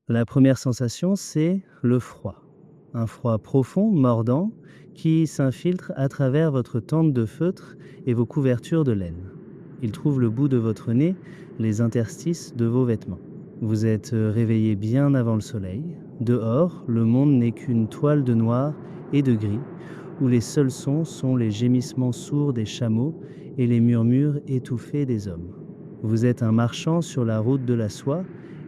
La première sensation, c'est le froid. Un froid profond, mordant, qui s'infiltre à travers votre tente de feutre et vos couvertures de laine. Il trouve le bout de votre nez, les interstices de vos vêtements. Vous êtes réveillé bien avant le soleil. Dehors, le monde n'est qu'une toile de noir et de gris, où les seuls sons sont les gémissements sourds des chameaux et les murmures étouffés des hommes. Vous êtes un marchand sur la route de la soie,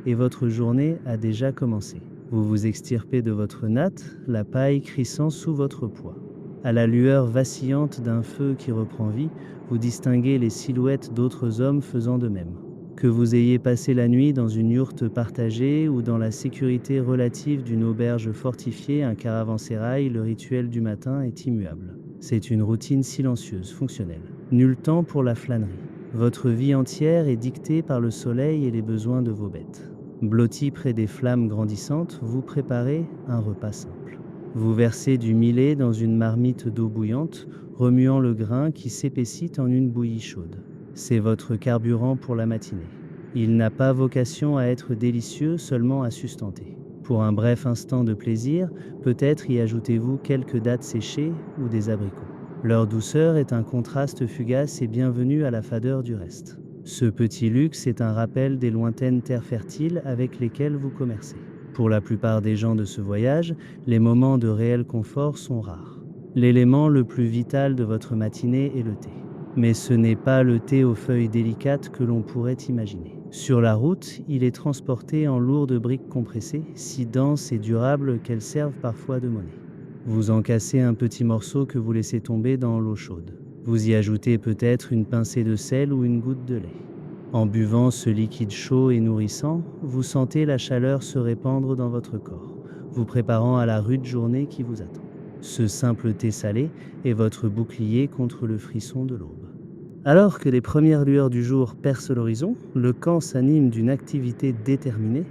et votre journée a déjà commencé. Vous vous extirpez de votre natte, la paille crissant sous votre poids. À la lueur vacillante d'un feu qui reprend vie, vous distinguez les silhouettes d'autres hommes faisant de même. Que vous ayez passé la nuit dans une yourte partagée ou dans la sécurité relative d'une auberge fortifiée, un caravansérail, le rituel du matin est immuable. C'est une routine silencieuse, fonctionnelle. Nul temps pour la flânerie. Votre vie entière est dictée par le soleil et les besoins de vos bêtes. Blotti près des flammes grandissantes, vous préparez un repas simple. Vous versez du millet dans une marmite d'eau bouillante, remuant le grain qui s'épaissit en une bouillie chaude. C'est votre carburant pour la matinée. Il n'a pas vocation à être délicieux, seulement à sustenter. Pour un bref instant de plaisir, peut-être y ajoutez-vous quelques dattes séchées ou des abricots. Leur douceur est un contraste fugace et bienvenu à la fadeur du reste. Ce petit luxe est un rappel des lointaines terres fertiles avec lesquelles vous commercez. Pour la plupart des gens de ce voyage, les moments de réel confort sont rares. L'élément le plus vital de votre matinée est le thé. Mais ce n'est pas le thé aux feuilles délicates que l'on pourrait imaginer. Sur la route, il est transporté en lourdes briques compressées, si denses et durables qu'elles servent parfois de monnaie. Vous en cassez un petit morceau que vous laissez tomber dans l'eau chaude. Vous y ajoutez peut-être une pincée de sel ou une goutte de lait. En buvant ce liquide chaud et nourrissant, vous sentez la chaleur se répandre dans votre corps, vous préparant à la rude journée qui vous attend. Ce simple thé salé est votre bouclier contre le frisson de l'aube. Alors que les premières lueurs du jour percent l'horizon, le camp s'anime d'une activité déterminée.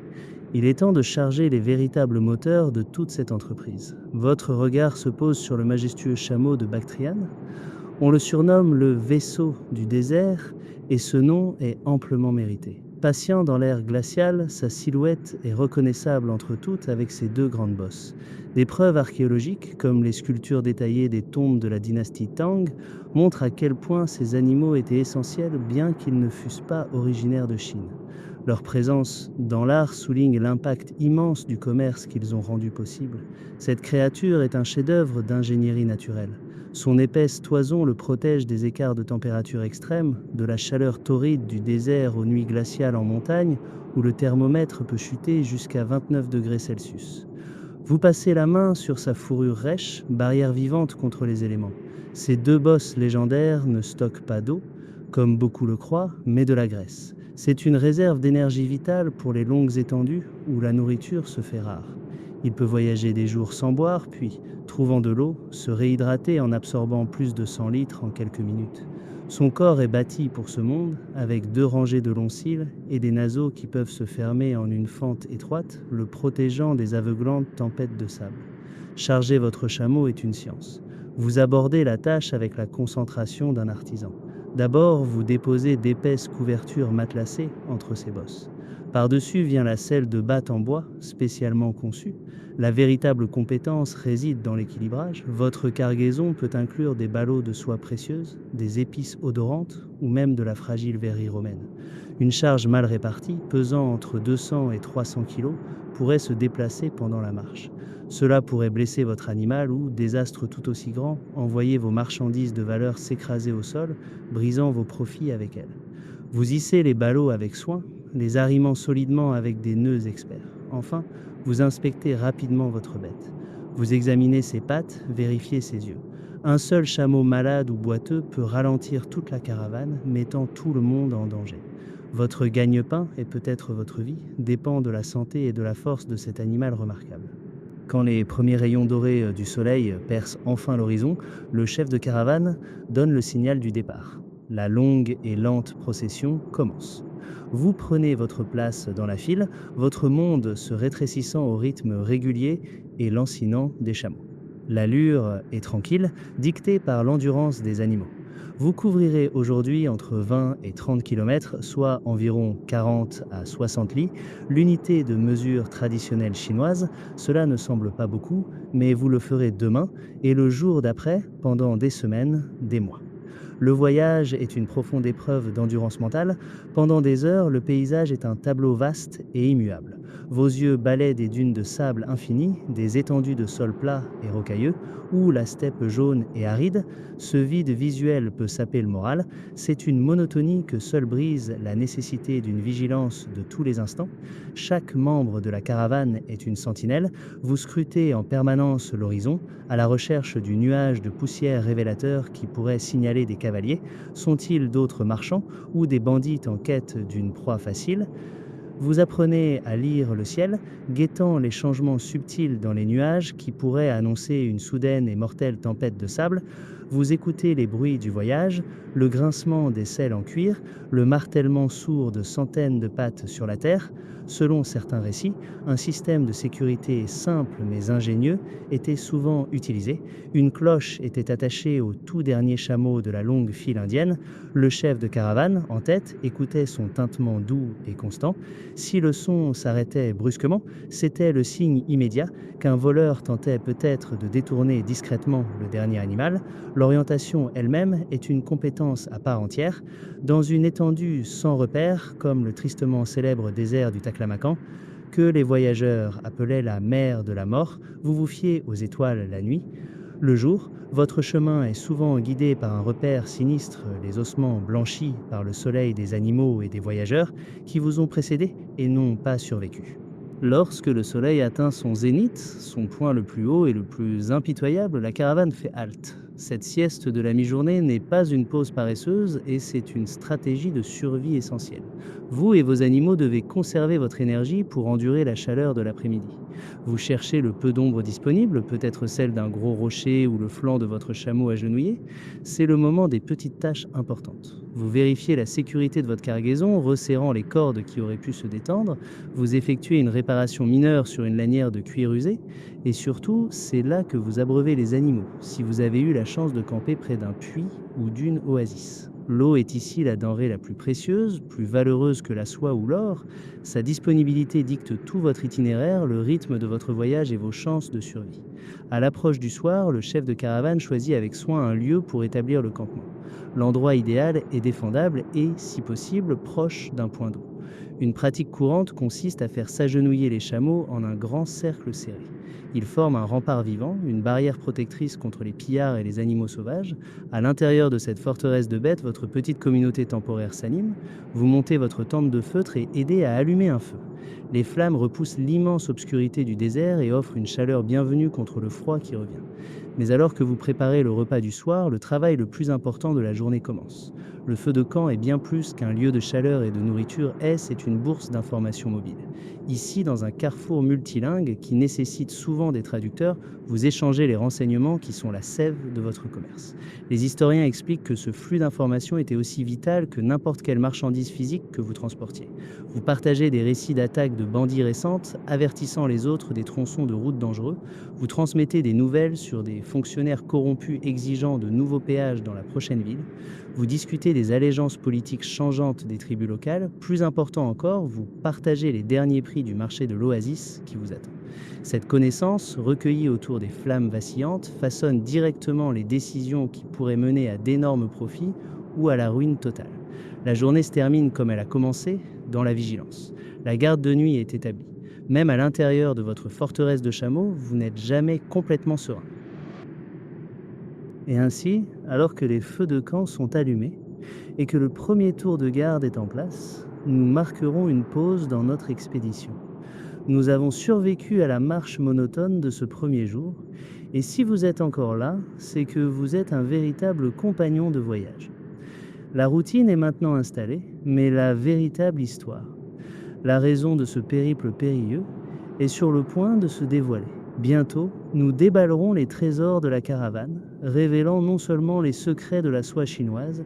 Il est temps de charger les véritables moteurs de toute cette entreprise. Votre regard se pose sur le majestueux chameau de Bactriane. On le surnomme le vaisseau du désert et ce nom est amplement mérité. Patient dans l'air glacial, sa silhouette est reconnaissable entre toutes avec ses deux grandes bosses. Des preuves archéologiques, comme les sculptures détaillées des tombes de la dynastie Tang, montrent à quel point ces animaux étaient essentiels bien qu'ils ne fussent pas originaires de Chine. Leur présence dans l'art souligne l'impact immense du commerce qu'ils ont rendu possible. Cette créature est un chef-d'œuvre d'ingénierie naturelle. Son épaisse toison le protège des écarts de température extrêmes, de la chaleur torride du désert aux nuits glaciales en montagne, où le thermomètre peut chuter jusqu'à 29 degrés Celsius. Vous passez la main sur sa fourrure rêche, barrière vivante contre les éléments. Ces deux bosses légendaires ne stockent pas d'eau, comme beaucoup le croient, mais de la graisse. C'est une réserve d'énergie vitale pour les longues étendues où la nourriture se fait rare. Il peut voyager des jours sans boire, puis, trouvant de l'eau, se réhydrater en absorbant plus de 100 litres en quelques minutes. Son corps est bâti pour ce monde, avec deux rangées de longs cils et des naseaux qui peuvent se fermer en une fente étroite, le protégeant des aveuglantes tempêtes de sable. Charger votre chameau est une science. Vous abordez la tâche avec la concentration d'un artisan. D'abord, vous déposez d'épaisses couvertures matelassées entre ses bosses. Par-dessus vient la selle de batte en bois, spécialement conçue. La véritable compétence réside dans l'équilibrage. Votre cargaison peut inclure des ballots de soie précieuse, des épices odorantes ou même de la fragile verrerie romaine. Une charge mal répartie, pesant entre 200 et 300 kg, pourrait se déplacer pendant la marche. Cela pourrait blesser votre animal ou, désastre tout aussi grand, envoyer vos marchandises de valeur s'écraser au sol, brisant vos profits avec elles. Vous hissez les ballots avec soin, les arrimant solidement avec des nœuds experts. Enfin, vous inspectez rapidement votre bête. Vous examinez ses pattes, vérifiez ses yeux. Un seul chameau malade ou boiteux peut ralentir toute la caravane, mettant tout le monde en danger. Votre gagne-pain, et peut-être votre vie, dépend de la santé et de la force de cet animal remarquable. Quand les premiers rayons dorés du soleil percent enfin l'horizon, le chef de caravane donne le signal du départ. La longue et lente procession commence. Vous prenez votre place dans la file, votre monde se rétrécissant au rythme régulier et lancinant des chameaux. L'allure est tranquille, dictée par l'endurance des animaux. Vous couvrirez aujourd'hui entre 20 et 30 km, soit environ 40 à 60 lits, l'unité de mesure traditionnelle chinoise. Cela ne semble pas beaucoup, mais vous le ferez demain et le jour d'après, pendant des semaines, des mois. Le voyage est une profonde épreuve d'endurance mentale. Pendant des heures, le paysage est un tableau vaste et immuable. Vos yeux balaient des dunes de sable infinies, des étendues de sol plat et rocailleux, ou la steppe jaune et aride. Ce vide visuel peut saper le moral. C'est une monotonie que seule brise la nécessité d'une vigilance de tous les instants. Chaque membre de la caravane est une sentinelle. Vous scrutez en permanence l'horizon, à la recherche du nuage de poussière révélateur qui pourrait signaler des cavaliers. Sont-ils d'autres marchands ou des bandits en quête d'une proie facile? Vous apprenez à lire le ciel, guettant les changements subtils dans les nuages qui pourraient annoncer une soudaine et mortelle tempête de sable. Vous écoutez les bruits du voyage, le grincement des selles en cuir, le martèlement sourd de centaines de pattes sur la terre. Selon certains récits, un système de sécurité simple mais ingénieux était souvent utilisé. Une cloche était attachée au tout dernier chameau de la longue file indienne. Le chef de caravane, en tête, écoutait son tintement doux et constant. Si le son s'arrêtait brusquement, c'était le signe immédiat qu'un voleur tentait peut-être de détourner discrètement le dernier animal. L'orientation elle-même est une compétence à part entière. Dans une étendue sans repère, comme le tristement célèbre désert du Taklamakan, que les voyageurs appelaient la mer de la mort, vous vous fiez aux étoiles la nuit. Le jour, votre chemin est souvent guidé par un repère sinistre, les ossements blanchis par le soleil des animaux et des voyageurs qui vous ont précédés et n'ont pas survécu. Lorsque le soleil atteint son zénith, son point le plus haut et le plus impitoyable, la caravane fait halte. Cette sieste de la mi-journée n'est pas une pause paresseuse et c'est une stratégie de survie essentielle. Vous et vos animaux devez conserver votre énergie pour endurer la chaleur de l'après-midi. Vous cherchez le peu d'ombre disponible, peut-être celle d'un gros rocher ou le flanc de votre chameau agenouillé. C'est le moment des petites tâches importantes. Vous vérifiez la sécurité de votre cargaison, resserrant les cordes qui auraient pu se détendre. Vous effectuez une réparation mineure sur une lanière de cuir usé. Et surtout, c'est là que vous abreuvez les animaux, si vous avez eu la chance de camper près d'un puits ou d'une oasis. L'eau est ici la denrée la plus précieuse, plus valeureuse que la soie ou l'or. Sa disponibilité dicte tout votre itinéraire, le rythme de votre voyage et vos chances de survie. À l'approche du soir, le chef de caravane choisit avec soin un lieu pour établir le campement. L'endroit idéal est défendable et, si possible, proche d'un point d'eau. Une pratique courante consiste à faire s'agenouiller les chameaux en un grand cercle serré. Ils forment un rempart vivant, une barrière protectrice contre les pillards et les animaux sauvages. À l'intérieur de cette forteresse de bêtes, votre petite communauté temporaire s'anime. Vous montez votre tente de feutre et aidez à allumer un feu. Les flammes repoussent l'immense obscurité du désert et offrent une chaleur bienvenue contre le froid qui revient. Mais alors que vous préparez le repas du soir, le travail le plus important de la journée commence. Le feu de camp est bien plus qu'un lieu de chaleur et de nourriture, c'est une bourse d'informations mobile. Ici, dans un carrefour multilingue qui nécessite souvent des traducteurs, vous échangez les renseignements qui sont la sève de votre commerce. Les historiens expliquent que ce flux d'informations était aussi vital que n'importe quelle marchandise physique que vous transportiez. Vous partagez des récits d'attaques de bandits récentes, avertissant les autres des tronçons de routes dangereux. Vous transmettez des nouvelles sur des fonctionnaires corrompus exigeant de nouveaux péages dans la prochaine ville. Vous discutez des allégeances politiques changeantes des tribus locales. Plus important encore, vous partagez les derniers prix du marché de l'oasis qui vous attend. Cette connaissance, recueillie autour des flammes vacillantes, façonne directement les décisions qui pourraient mener à d'énormes profits ou à la ruine totale. La journée se termine comme elle a commencé, dans la vigilance. La garde de nuit est établie. Même à l'intérieur de votre forteresse de chameaux, vous n'êtes jamais complètement serein. Et ainsi, alors que les feux de camp sont allumés et que le premier tour de garde est en place, nous marquerons une pause dans notre expédition. Nous avons survécu à la marche monotone de ce premier jour, et si vous êtes encore là, c'est que vous êtes un véritable compagnon de voyage. La routine est maintenant installée, mais la véritable histoire, la raison de ce périple périlleux, est sur le point de se dévoiler. Bientôt, nous déballerons les trésors de la caravane, révélant non seulement les secrets de la soie chinoise,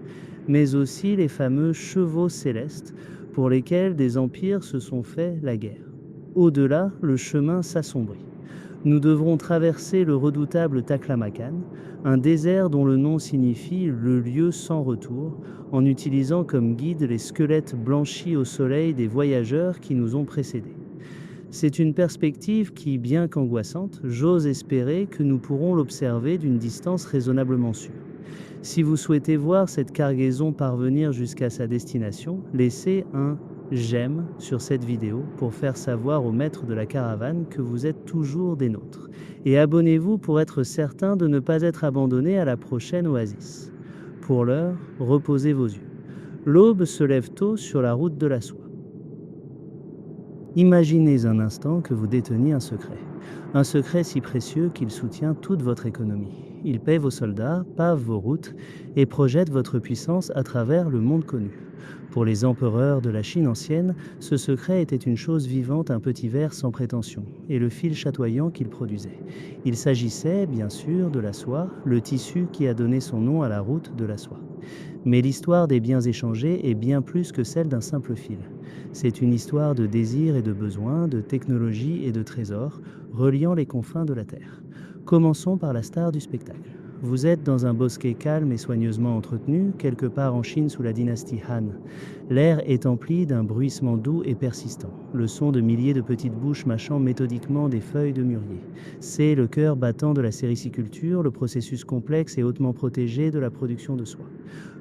mais aussi les fameux chevaux célestes pour lesquels des empires se sont fait la guerre. Au-delà, le chemin s'assombrit. Nous devrons traverser le redoutable Taklamakan, un désert dont le nom signifie le lieu sans retour, en utilisant comme guide les squelettes blanchis au soleil des voyageurs qui nous ont précédés. C'est une perspective qui, bien qu'angoissante, j'ose espérer que nous pourrons l'observer d'une distance raisonnablement sûre. Si vous souhaitez voir cette cargaison parvenir jusqu'à sa destination, laissez un j'aime sur cette vidéo pour faire savoir au maître de la caravane que vous êtes toujours des nôtres. Et abonnez-vous pour être certain de ne pas être abandonné à la prochaine oasis. Pour l'heure, reposez vos yeux. L'aube se lève tôt sur la route de la soie. Imaginez un instant que vous déteniez un secret si précieux qu'il soutient toute votre économie. Il paie vos soldats, pave vos routes et projette votre puissance à travers le monde connu. Pour les empereurs de la Chine ancienne, ce secret était une chose vivante, un petit ver sans prétention, et le fil chatoyant qu'il produisait. Il s'agissait, bien sûr, de la soie, le tissu qui a donné son nom à la route de la soie. Mais l'histoire des biens échangés est bien plus que celle d'un simple fil. C'est une histoire de désir et de besoin, de technologie et de trésors, reliant les confins de la Terre. Commençons par la star du spectacle. Vous êtes dans un bosquet calme et soigneusement entretenu, quelque part en Chine sous la dynastie Han. L'air est empli d'un bruissement doux et persistant, le son de milliers de petites bouches mâchant méthodiquement des feuilles de mûrier. C'est le cœur battant de la sériciculture, le processus complexe et hautement protégé de la production de soie.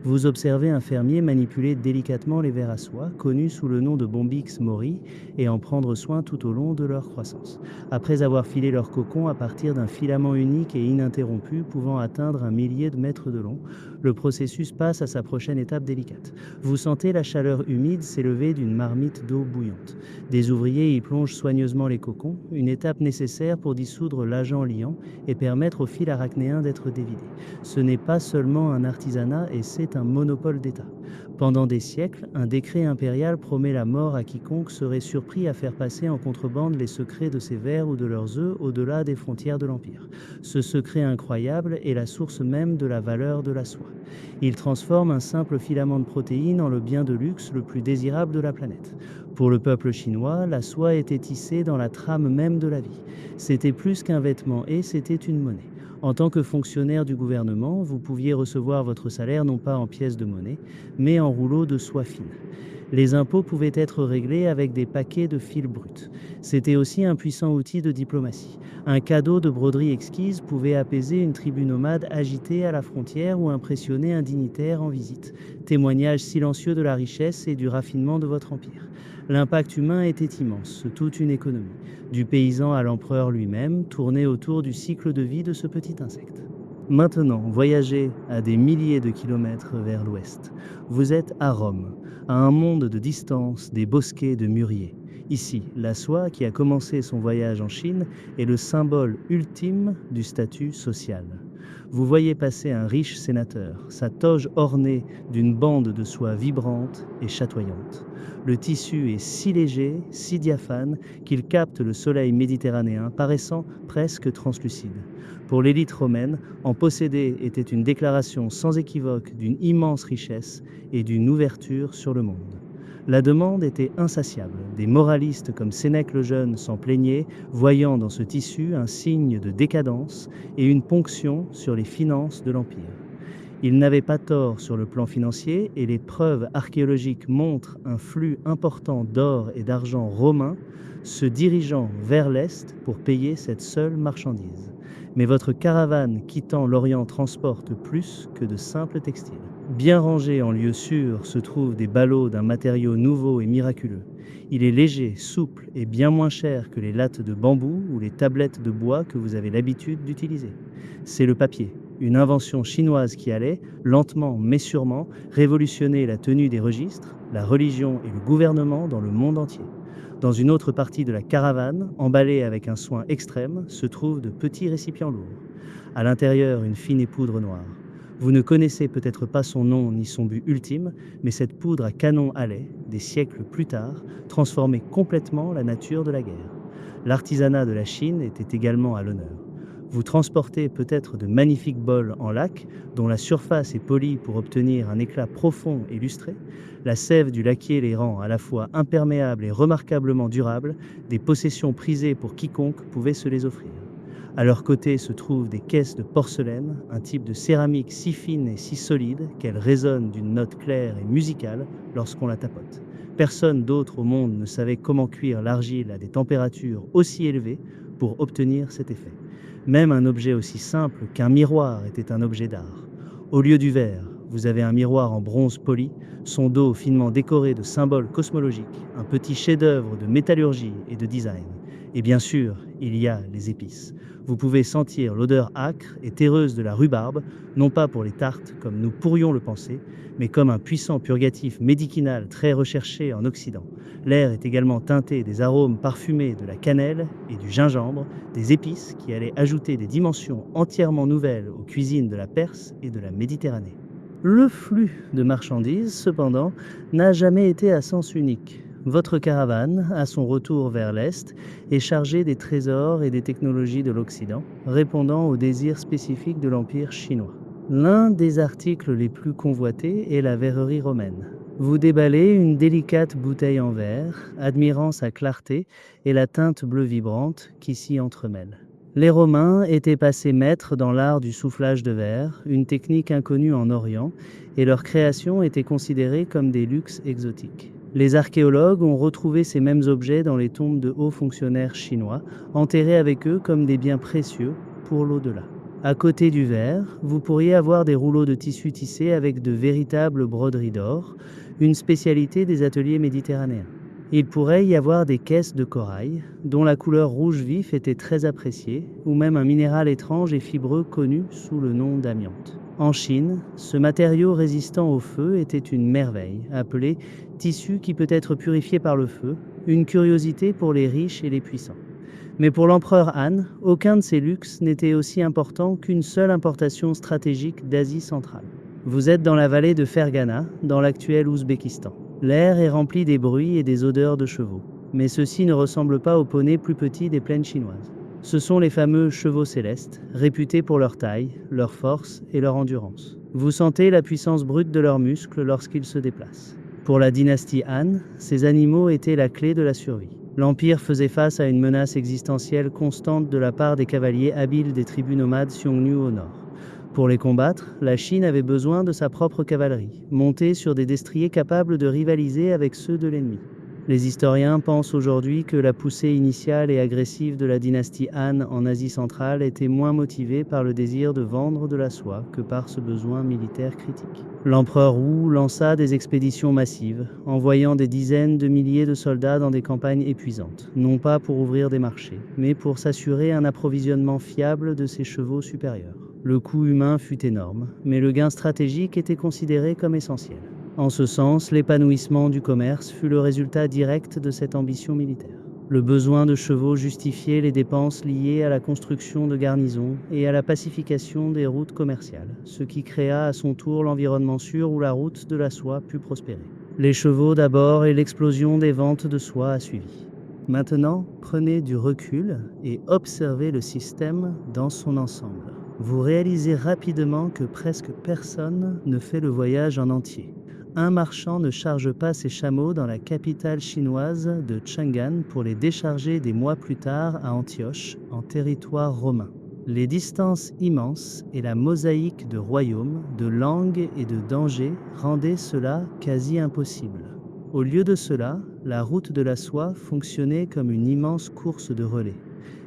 Vous observez un fermier manipuler délicatement les vers à soie, connus sous le nom de Bombix mori, et en prendre soin tout au long de leur croissance. Après avoir filé leur cocon à partir d'un filament unique et ininterrompu pouvant atteindre 1 millier de mètres de long, le processus passe à sa prochaine étape délicate. Vous sentez la chaleur humide s'élever d'une marmite d'eau bouillante. Des ouvriers y plongent soigneusement les cocons, une étape nécessaire pour dissoudre l'agent liant et permettre au fil arachnéen d'être dévidé. Ce n'est pas seulement un artisanat et c'est un monopole d'État. Pendant des siècles, un décret impérial promet la mort à quiconque serait surpris à faire passer en contrebande les secrets de ces vers ou de leurs œufs au-delà des frontières de l'Empire. Ce secret incroyable est la source même de la valeur de la soie. Il transforme un simple filament de protéines en le bien de luxe le plus désirable de la planète. Pour le peuple chinois, la soie était tissée dans la trame même de la vie. C'était plus qu'un vêtement et c'était une monnaie. En tant que fonctionnaire du gouvernement, vous pouviez recevoir votre salaire non pas en pièces de monnaie, mais en rouleaux de soie fine. Les impôts pouvaient être réglés avec des paquets de fil brut. C'était aussi un puissant outil de diplomatie. Un cadeau de broderie exquise pouvait apaiser une tribu nomade agitée à la frontière ou impressionner un dignitaire en visite. Témoignage silencieux de la richesse et du raffinement de votre empire. L'impact humain était immense, toute une économie, du paysan à l'empereur lui-même, tournée autour du cycle de vie de ce petit insecte. Maintenant, voyagez à des milliers de kilomètres vers l'ouest. Vous êtes à Rome, à un monde de distance, des bosquets de mûriers. Ici, la soie qui a commencé son voyage en Chine est le symbole ultime du statut social. Vous voyez passer un riche sénateur, sa toge ornée d'une bande de soie vibrante et chatoyante. Le tissu est si léger, si diaphane, qu'il capte le soleil méditerranéen, paraissant presque translucide. Pour l'élite romaine, en posséder était une déclaration sans équivoque d'une immense richesse et d'une ouverture sur le monde. La demande était insatiable. Des moralistes comme Sénèque le Jeune s'en plaignaient, voyant dans ce tissu un signe de décadence et une ponction sur les finances de l'Empire. Ils n'avaient pas tort sur le plan financier et les preuves archéologiques montrent un flux important d'or et d'argent romain se dirigeant vers l'Est pour payer cette seule marchandise. Mais votre caravane quittant l'Orient transporte plus que de simples textiles. Bien rangés en lieu sûr se trouvent des ballots d'un matériau nouveau et miraculeux. Il est léger, souple et bien moins cher que les lattes de bambou ou les tablettes de bois que vous avez l'habitude d'utiliser. C'est le papier, une invention chinoise qui allait, lentement mais sûrement, révolutionner la tenue des registres, la religion et le gouvernement dans le monde entier. Dans une autre partie de la caravane, emballée avec un soin extrême, se trouvent de petits récipients lourds. À l'intérieur, une fine poudre noire. Vous ne connaissez peut-être pas son nom ni son but ultime, mais cette poudre à canon allait, des siècles plus tard, transformer complètement la nature de la guerre. L'artisanat de la Chine était également à l'honneur. Vous transportez peut-être de magnifiques bols en lac, dont la surface est polie pour obtenir un éclat profond et lustré. La sève du laquier les rend à la fois imperméables et remarquablement durables, des possessions prisées pour quiconque pouvait se les offrir. À leur côté se trouvent des caisses de porcelaine, un type de céramique si fine et si solide qu'elle résonne d'une note claire et musicale lorsqu'on la tapote. Personne d'autre au monde ne savait comment cuire l'argile à des températures aussi élevées pour obtenir cet effet. Même un objet aussi simple qu'un miroir était un objet d'art. Au lieu du verre, vous avez un miroir en bronze poli, son dos finement décoré de symboles cosmologiques, un petit chef-d'œuvre de métallurgie et de design. Et bien sûr, il y a les épices. Vous pouvez sentir l'odeur âcre et terreuse de la rhubarbe, non pas pour les tartes comme nous pourrions le penser, mais comme un puissant purgatif médicinal très recherché en Occident. L'air est également teinté des arômes parfumés de la cannelle et du gingembre, des épices qui allaient ajouter des dimensions entièrement nouvelles aux cuisines de la Perse et de la Méditerranée. Le flux de marchandises, cependant, n'a jamais été à sens unique. Votre caravane, à son retour vers l'Est, est chargée des trésors et des technologies de l'Occident, répondant aux désirs spécifiques de l'Empire chinois. L'un des articles les plus convoités est la verrerie romaine. Vous déballez une délicate bouteille en verre, admirant sa clarté et la teinte bleue vibrante qui s'y entremêle. Les Romains étaient passés maîtres dans l'art du soufflage de verre, une technique inconnue en Orient, et leur création était considérée comme des luxes exotiques. Les archéologues ont retrouvé ces mêmes objets dans les tombes de hauts fonctionnaires chinois, enterrés avec eux comme des biens précieux pour l'au-delà. À côté du verre, vous pourriez avoir des rouleaux de tissu tissés avec de véritables broderies d'or, une spécialité des ateliers méditerranéens. Il pourrait y avoir des caisses de corail, dont la couleur rouge vif était très appréciée, ou même un minéral étrange et fibreux connu sous le nom d'amiante. En Chine, ce matériau résistant au feu était une merveille, appelée tissu qui peut être purifié par le feu, une curiosité pour les riches et les puissants. Mais pour l'empereur Han, aucun de ces luxes n'était aussi important qu'une seule importation stratégique d'Asie centrale. Vous êtes dans la vallée de Fergana, dans l'actuel Ouzbékistan. L'air est rempli des bruits et des odeurs de chevaux. Mais ceux-ci ne ressemblent pas aux poneys plus petits des plaines chinoises. Ce sont les fameux chevaux célestes, réputés pour leur taille, leur force et leur endurance. Vous sentez la puissance brute de leurs muscles lorsqu'ils se déplacent. Pour la dynastie Han, ces animaux étaient la clé de la survie. L'Empire faisait face à une menace existentielle constante de la part des cavaliers habiles des tribus nomades Xiongnu au nord. Pour les combattre, la Chine avait besoin de sa propre cavalerie, montée sur des destriers capables de rivaliser avec ceux de l'ennemi. Les historiens pensent aujourd'hui que la poussée initiale et agressive de la dynastie Han en Asie centrale était moins motivée par le désir de vendre de la soie que par ce besoin militaire critique. L'empereur Wu lança des expéditions massives, envoyant des dizaines de milliers de soldats dans des campagnes épuisantes, non pas pour ouvrir des marchés, mais pour s'assurer un approvisionnement fiable de ses chevaux supérieurs. Le coût humain fut énorme, mais le gain stratégique était considéré comme essentiel. En ce sens, l'épanouissement du commerce fut le résultat direct de cette ambition militaire. Le besoin de chevaux justifiait les dépenses liées à la construction de garnisons et à la pacification des routes commerciales, ce qui créa à son tour l'environnement sûr où la route de la soie put prospérer. Les chevaux d'abord et l'explosion des ventes de soie a suivi. Maintenant, prenez du recul et observez le système dans son ensemble. Vous réalisez rapidement que presque personne ne fait le voyage en entier. Un marchand ne charge pas ses chameaux dans la capitale chinoise de Chang'an pour les décharger des mois plus tard à Antioche, en territoire romain. Les distances immenses et la mosaïque de royaumes, de langues et de dangers rendaient cela quasi impossible. Au lieu de cela, la route de la soie fonctionnait comme une immense course de relais,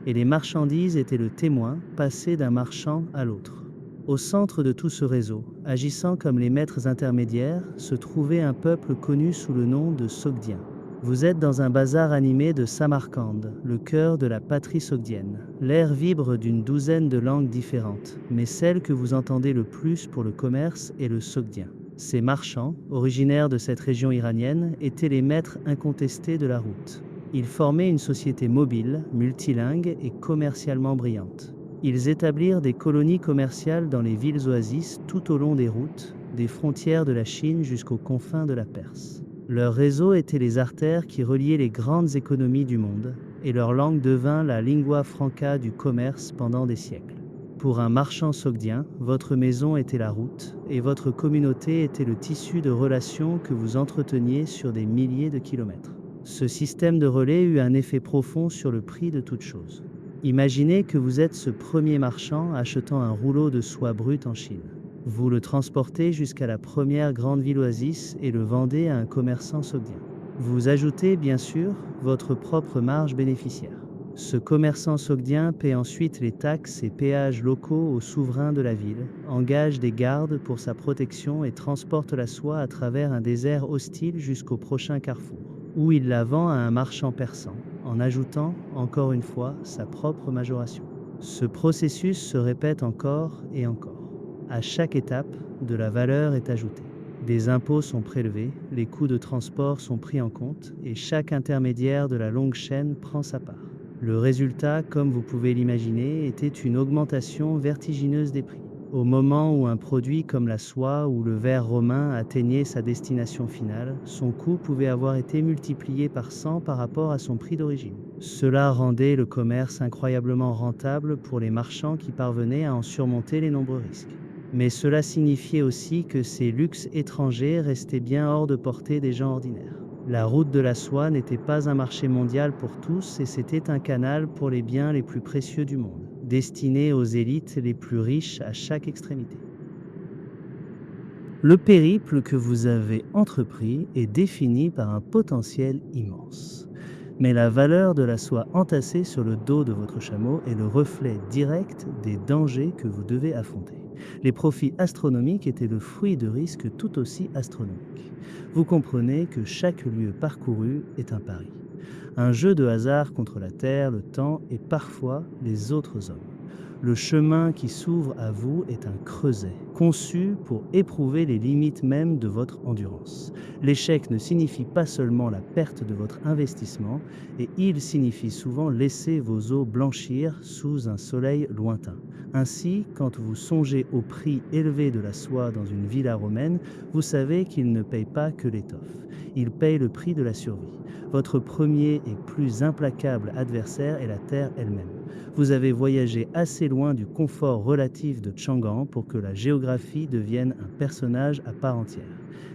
et les marchandises étaient le témoin passé d'un marchand à l'autre. Au centre de tout ce réseau, agissant comme les maîtres intermédiaires, se trouvait un peuple connu sous le nom de Sogdiens. Vous êtes dans un bazar animé de Samarcande, le cœur de la patrie sogdienne. L'air vibre d'une douzaine de langues différentes, mais celle que vous entendez le plus pour le commerce est le sogdien. Ces marchands, originaires de cette région iranienne, étaient les maîtres incontestés de la route. Ils formaient une société mobile, multilingue et commercialement brillante. Ils établirent des colonies commerciales dans les villes oasis tout au long des routes, des frontières de la Chine jusqu'aux confins de la Perse. Leur réseau était les artères qui reliaient les grandes économies du monde, et leur langue devint la lingua franca du commerce pendant des siècles. Pour un marchand sogdien, votre maison était la route, et votre communauté était le tissu de relations que vous entreteniez sur des milliers de kilomètres. Ce système de relais eut un effet profond sur le prix de toute chose. Imaginez que vous êtes ce premier marchand achetant un rouleau de soie brute en Chine. Vous le transportez jusqu'à la première grande ville oasis et le vendez à un commerçant sogdien. Vous ajoutez, bien sûr, votre propre marge bénéficiaire. Ce commerçant sogdien paie ensuite les taxes et péages locaux au souverain de la ville, engage des gardes pour sa protection et transporte la soie à travers un désert hostile jusqu'au prochain carrefour, où il la vend à un marchand persan, en ajoutant, encore une fois, sa propre majoration. Ce processus se répète encore et encore. À chaque étape, de la valeur est ajoutée. Des impôts sont prélevés, les coûts de transport sont pris en compte et chaque intermédiaire de la longue chaîne prend sa part. Le résultat, comme vous pouvez l'imaginer, était une augmentation vertigineuse des prix. Au moment où un produit comme la soie ou le verre romain atteignait sa destination finale, son coût pouvait avoir été multiplié par 100 par rapport à son prix d'origine. Cela rendait le commerce incroyablement rentable pour les marchands qui parvenaient à en surmonter les nombreux risques. Mais cela signifiait aussi que ces luxes étrangers restaient bien hors de portée des gens ordinaires. La route de la soie n'était pas un marché mondial pour tous et c'était un canal pour les biens les plus précieux du monde, destiné aux élites les plus riches à chaque extrémité. Le périple que vous avez entrepris est défini par un potentiel immense. Mais la valeur de la soie entassée sur le dos de votre chameau est le reflet direct des dangers que vous devez affronter. Les profits astronomiques étaient le fruit de risques tout aussi astronomiques. Vous comprenez que chaque lieu parcouru est un pari. Un jeu de hasard contre la terre, le temps et parfois les autres hommes. Le chemin qui s'ouvre à vous est un creuset, conçu pour éprouver les limites mêmes de votre endurance. L'échec ne signifie pas seulement la perte de votre investissement, et il signifie souvent laisser vos os blanchir sous un soleil lointain. Ainsi, quand vous songez au prix élevé de la soie dans une villa romaine, vous savez qu'il ne paye pas que l'étoffe. Il paye le prix de la survie. Votre premier et plus implacable adversaire est la terre elle-même. Vous avez voyagé assez loin du confort relatif de Chang'an pour que la géographie devienne un personnage à part entière.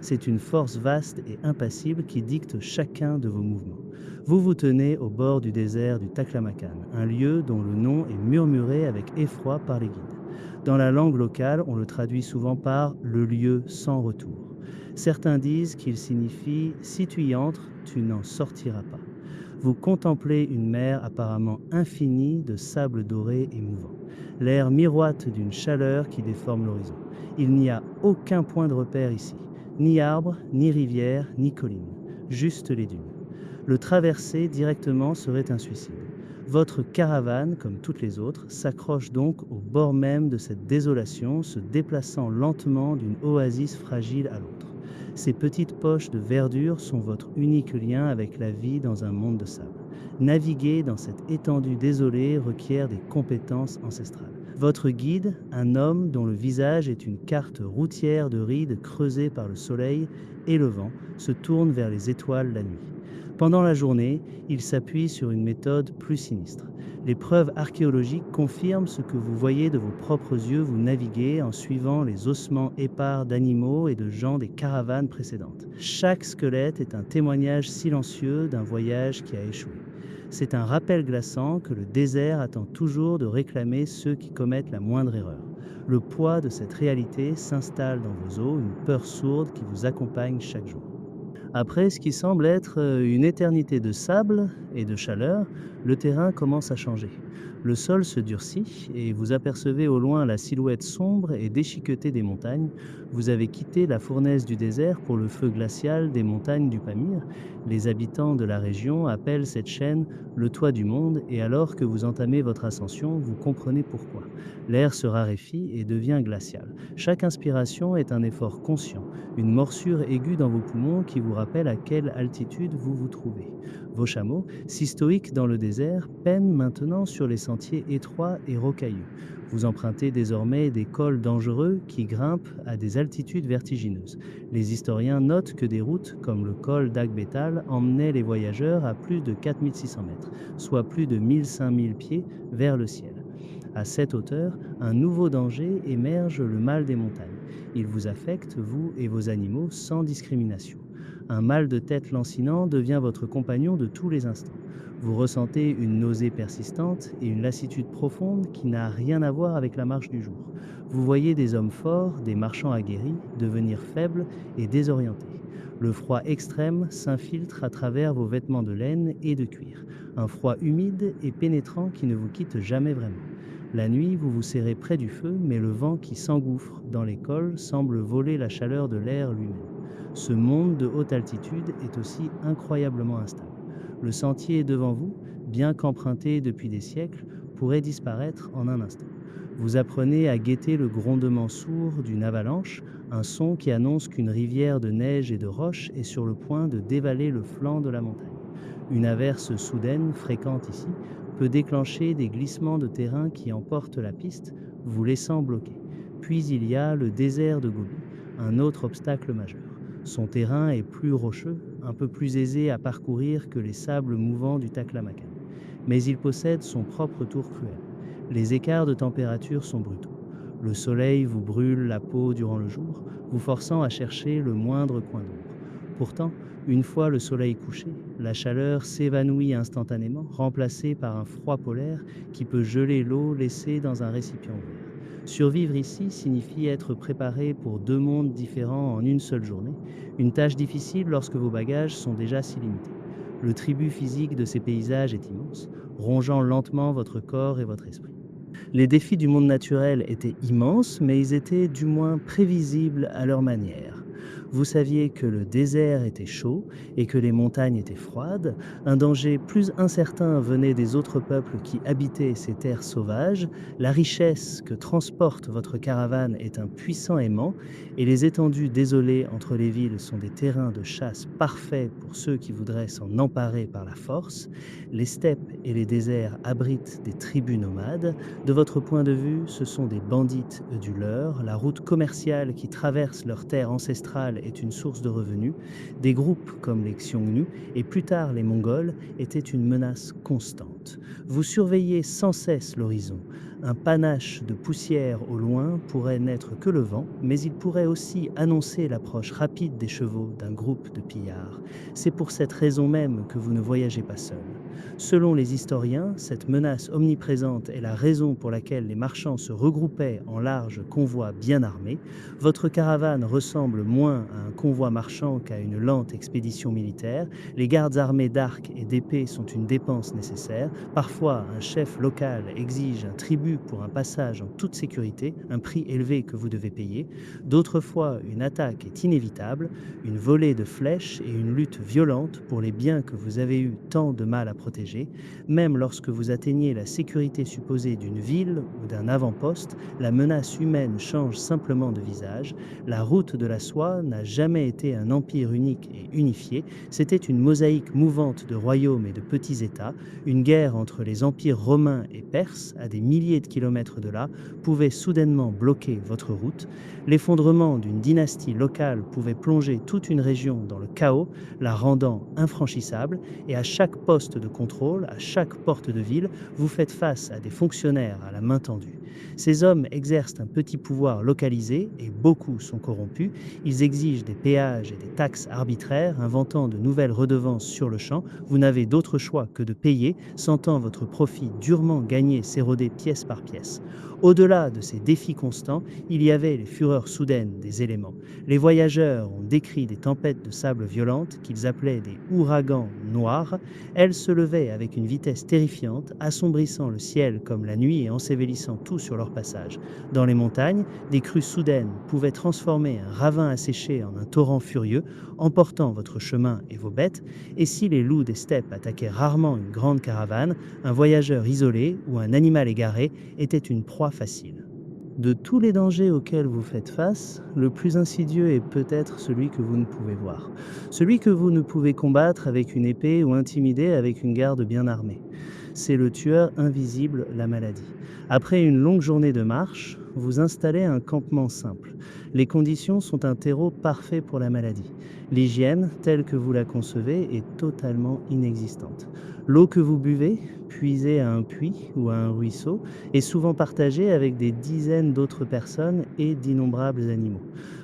C'est une force vaste et impassible qui dicte chacun de vos mouvements. Vous vous tenez au bord du désert du Taklamakan, un lieu dont le nom est murmuré avec effroi par les guides. Dans la langue locale, on le traduit souvent par « le lieu sans retour ». Certains disent qu'il signifie « si tu y entres, tu n'en sortiras pas ». Vous contemplez une mer apparemment infinie de sable doré et mouvant. L'air miroite d'une chaleur qui déforme l'horizon. Il n'y a aucun point de repère ici. Ni arbre, ni rivière, ni colline. Juste les dunes. Le traverser directement serait un suicide. Votre caravane, comme toutes les autres, s'accroche donc au bord même de cette désolation, se déplaçant lentement d'une oasis fragile à l'autre. Ces petites poches de verdure sont votre unique lien avec la vie dans un monde de sable. Naviguer dans cette étendue désolée requiert des compétences ancestrales. Votre guide, un homme dont le visage est une carte routière de rides creusée par le soleil et le vent, se tourne vers les étoiles la nuit. Pendant la journée, il s'appuie sur une méthode plus sinistre. Les preuves archéologiques confirment ce que vous voyez de vos propres yeux. Vous naviguez en suivant les ossements épars d'animaux et de gens des caravanes précédentes. Chaque squelette est un témoignage silencieux d'un voyage qui a échoué. C'est un rappel glaçant que le désert attend toujours de réclamer ceux qui commettent la moindre erreur. Le poids de cette réalité s'installe dans vos os, une peur sourde qui vous accompagne chaque jour. Après ce qui semble être une éternité de sable et de chaleur, le terrain commence à changer. Le sol se durcit et vous apercevez au loin la silhouette sombre et déchiquetée des montagnes. Vous avez quitté la fournaise du désert pour le feu glacial des montagnes du Pamir. Les habitants de la région appellent cette chaîne le toit du monde et alors que vous entamez votre ascension, vous comprenez pourquoi. L'air se raréfie et devient glacial. Chaque inspiration est un effort conscient, une morsure aiguë dans vos poumons qui vous rappelle à quelle altitude vous vous trouvez. Vos chameaux, si stoïques dans le désert, peinent maintenant sur les sentiers étroits et rocailleux. Vous empruntez désormais des cols dangereux qui grimpent à des altitudes vertigineuses. Les historiens notent que des routes, comme le col d'Agbétal, emmenaient les voyageurs à plus de 4600 mètres, soit plus de 1500 pieds vers le ciel. À cette hauteur, un nouveau danger émerge, le mal des montagnes. Il vous affecte, vous et vos animaux, sans discrimination. Un mal de tête lancinant devient votre compagnon de tous les instants. Vous ressentez une nausée persistante et une lassitude profonde qui n'a rien à voir avec la marche du jour. Vous voyez des hommes forts, des marchands aguerris, devenir faibles et désorientés. Le froid extrême s'infiltre à travers vos vêtements de laine et de cuir. Un froid humide et pénétrant qui ne vous quitte jamais vraiment. La nuit, vous vous serrez près du feu, mais le vent qui s'engouffre dans les cols semble voler la chaleur de l'air lui-même. Ce monde de haute altitude est aussi incroyablement instable. Le sentier devant vous, bien qu'emprunté depuis des siècles, pourrait disparaître en un instant. Vous apprenez à guetter le grondement sourd d'une avalanche, un son qui annonce qu'une rivière de neige et de roches est sur le point de dévaler le flanc de la montagne. Une averse soudaine, fréquente ici, peut déclencher des glissements de terrain qui emportent la piste, vous laissant bloqué. Puis il y a le désert de Gobi, un autre obstacle majeur. Son terrain est plus rocheux, un peu plus aisé à parcourir que les sables mouvants du Taklamakan. Mais il possède son propre tour cruel. Les écarts de température sont brutaux. Le soleil vous brûle la peau durant le jour, vous forçant à chercher le moindre coin d'ombre. Pourtant, une fois le soleil couché, la chaleur s'évanouit instantanément, remplacée par un froid polaire qui peut geler l'eau laissée dans un récipient ouvert. Survivre ici signifie être préparé pour deux mondes différents en une seule journée, une tâche difficile lorsque vos bagages sont déjà si limités. Le tribut physique de ces paysages est immense, rongeant lentement votre corps et votre esprit. Les défis du monde naturel étaient immenses, mais ils étaient du moins prévisibles à leur manière. Vous saviez que le désert était chaud et que les montagnes étaient froides. Un danger plus incertain venait des autres peuples qui habitaient ces terres sauvages. La richesse que transporte votre caravane est un puissant aimant et les étendues désolées entre les villes sont des terrains de chasse parfaits pour ceux qui voudraient s'en emparer par la force. Les steppes et les déserts abritent des tribus nomades. De votre point de vue, ce sont des bandites du leur. La route commerciale qui traverse leurs terres ancestrales est une source de revenus. Des groupes comme les Xiongnu et plus tard les Mongols étaient une menace constante. Vous surveillez sans cesse l'horizon. Un panache de poussière au loin pourrait n'être que le vent, mais il pourrait aussi annoncer l'approche rapide des chevaux d'un groupe de pillards. C'est pour cette raison même que vous ne voyagez pas seul. Selon les historiens, cette menace omniprésente est la raison pour laquelle les marchands se regroupaient en larges convois bien armés. Votre caravane ressemble moins à un convoi marchand qu'à une lente expédition militaire. Les gardes armés d'arcs et d'épées sont une dépense nécessaire. Parfois, un chef local exige un tribut pour un passage en toute sécurité, un prix élevé que vous devez payer. D'autres fois, une attaque est inévitable, une volée de flèches et une lutte violente pour les biens que vous avez eu tant de mal à protéger. Même lorsque vous atteignez la sécurité supposée d'une ville ou d'un avant-poste, la menace humaine change simplement de visage. La route de la soie n'a jamais été un empire unique et unifié, c'était une mosaïque mouvante de royaumes et de petits États. Une guerre entre les empires romains et perses, à des milliers de kilomètres de là, pouvait soudainement bloquer votre route. L'effondrement d'une dynastie locale pouvait plonger toute une région dans le chaos, la rendant infranchissable, et à chaque poste de contrôle, à chaque porte de ville, vous faites face à des fonctionnaires à la main tendue. Ces hommes exercent un petit pouvoir localisé et beaucoup sont corrompus. Ils exigent des péages et des taxes arbitraires, inventant de nouvelles redevances sur le champ. Vous n'avez d'autre choix que de payer, sentant votre profit durement gagné s'éroder pièce par pièce. Au-delà de ces défis constants, il y avait les fureurs soudaines des éléments. Les voyageurs ont décrit des tempêtes de sable violentes qu'ils appelaient des ouragans noirs. Elles se levaient avec une vitesse terrifiante, assombrissant le ciel comme la nuit et ensevélissant tout sur leur passage. Dans les montagnes, des crues soudaines pouvaient transformer un ravin asséché en un torrent furieux, emportant votre chemin et vos bêtes. Et si les loups des steppes attaquaient rarement une grande caravane, un voyageur isolé ou un animal égaré était une proie facile. De tous les dangers auxquels vous faites face, le plus insidieux est peut-être celui que vous ne pouvez voir. Celui que vous ne pouvez combattre avec une épée ou intimider avec une garde bien armée. C'est le tueur invisible, la maladie. Après une longue journée de marche, vous installez un campement simple. Les conditions sont un terreau parfait pour la maladie. L'hygiène, telle que vous la concevez, est totalement inexistante. L'eau que vous buvez, puisée à un puits ou à un ruisseau, est souvent partagée avec des dizaines d'autres personnes et d'innombrables animaux.